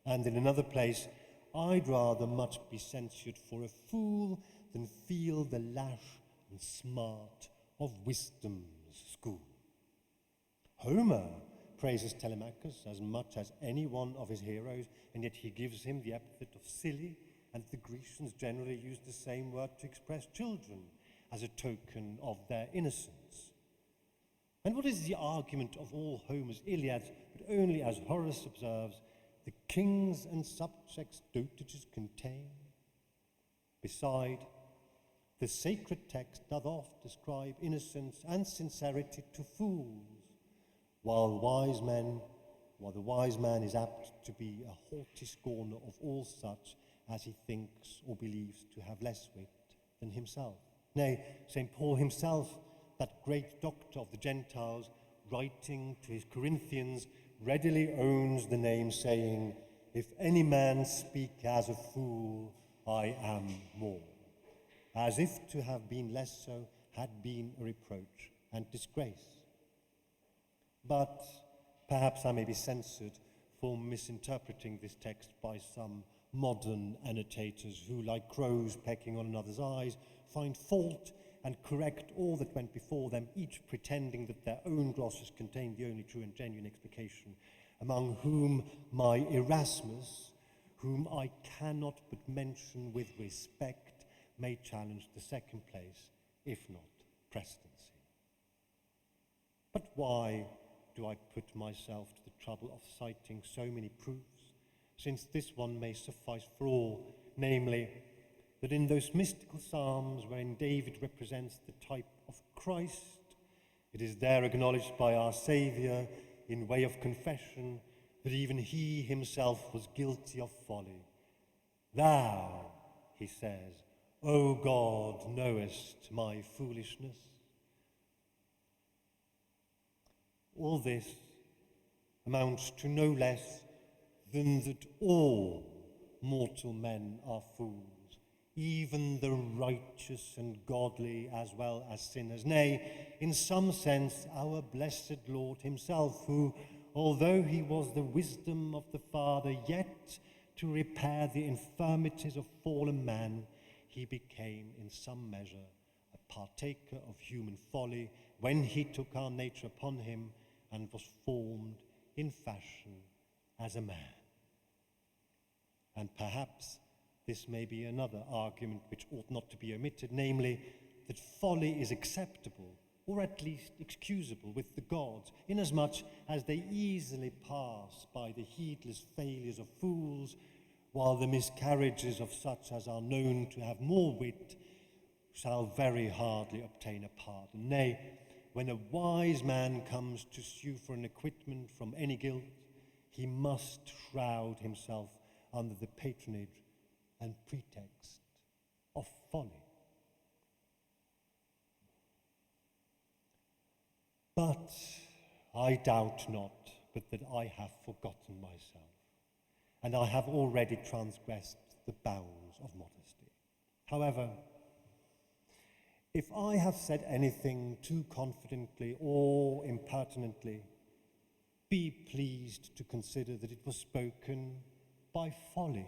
B: And in another place, I'd rather much be censured for a fool than feel the lash and smart of wisdom's school. Homer praises Telemachus as much as any one of his heroes, and yet he gives him the epithet of silly, and the Grecians generally use the same word to express children as a token of their innocence. And what is the argument of all Homer's Iliads, but only, as Horace observes, the kings and subjects' dotages contain? Beside, the sacred text doth oft ascribe innocence and sincerity to fools, while the wise man is apt to be a haughty scorner of all such as he thinks or believes to have less wit than himself. Nay, St. Paul himself, that great doctor of the Gentiles, writing to his Corinthians, readily owns the name, saying, "If any man speak as a fool, I am more," as if to have been less so had been a reproach and disgrace. But perhaps I may be censored for misinterpreting this text by some modern annotators who, like crows pecking on another's eyes, find fault and correct all that went before them, each pretending that their own glosses contain the only true and genuine explication, among whom my Erasmus, whom I cannot but mention with respect, may challenge the second place, if not precedency. But why do I put myself to the trouble of citing so many proofs, since this one may suffice for all, namely, that in those mystical psalms wherein David represents the type of Christ, it is there acknowledged by our Saviour in way of confession that even he himself was guilty of folly. Thou, he says, O God, knowest my foolishness. All this amounts to no less than that all mortal men are fools, even the righteous and godly as well as sinners. Nay, in some sense, our blessed Lord himself, who, although he was the wisdom of the Father, yet to repair the infirmities of fallen man, he became in some measure a partaker of human folly when he took our nature upon him and was formed in fashion as a man. And perhaps this may be another argument which ought not to be omitted, namely that folly is acceptable, or at least excusable, with the gods, inasmuch as they easily pass by the heedless failures of fools, while the miscarriages of such as are known to have more wit shall very hardly obtain a pardon. Nay, when a wise man comes to sue for an acquitment from any guilt, he must shroud himself under the patronage and pretext of folly. But I doubt not but that I have forgotten myself, and I have already transgressed the bounds of modesty. However, if I have said anything too confidently or impertinently, be pleased to consider that it was spoken by folly.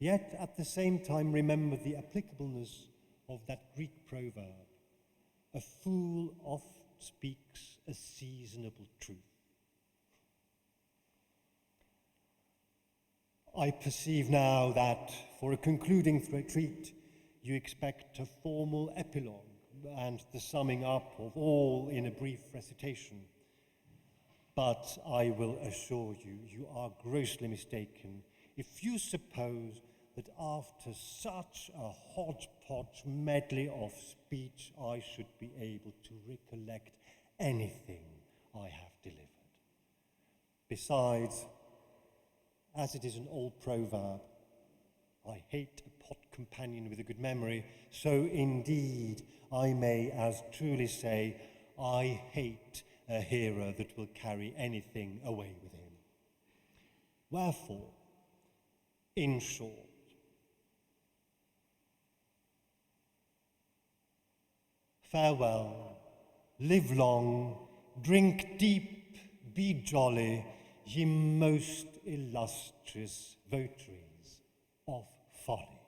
B: Yet at the same time remember the applicableness of that Greek proverb, a fool oft speaks a seasonable truth. I perceive now that for a concluding treat, you expect a formal epilogue and the summing up of all in a brief recitation. But I will assure you, you are grossly mistaken if you suppose that after such a hodgepodge medley of speech, I should be able to recollect anything I have delivered. Besides, as it is an old proverb, I hate a pot companion with a good memory, so indeed I may as truly say, I hate a hearer that will carry anything away with him. Wherefore, in short, farewell, live long, drink deep, be jolly, ye most illustrious votaries of folly.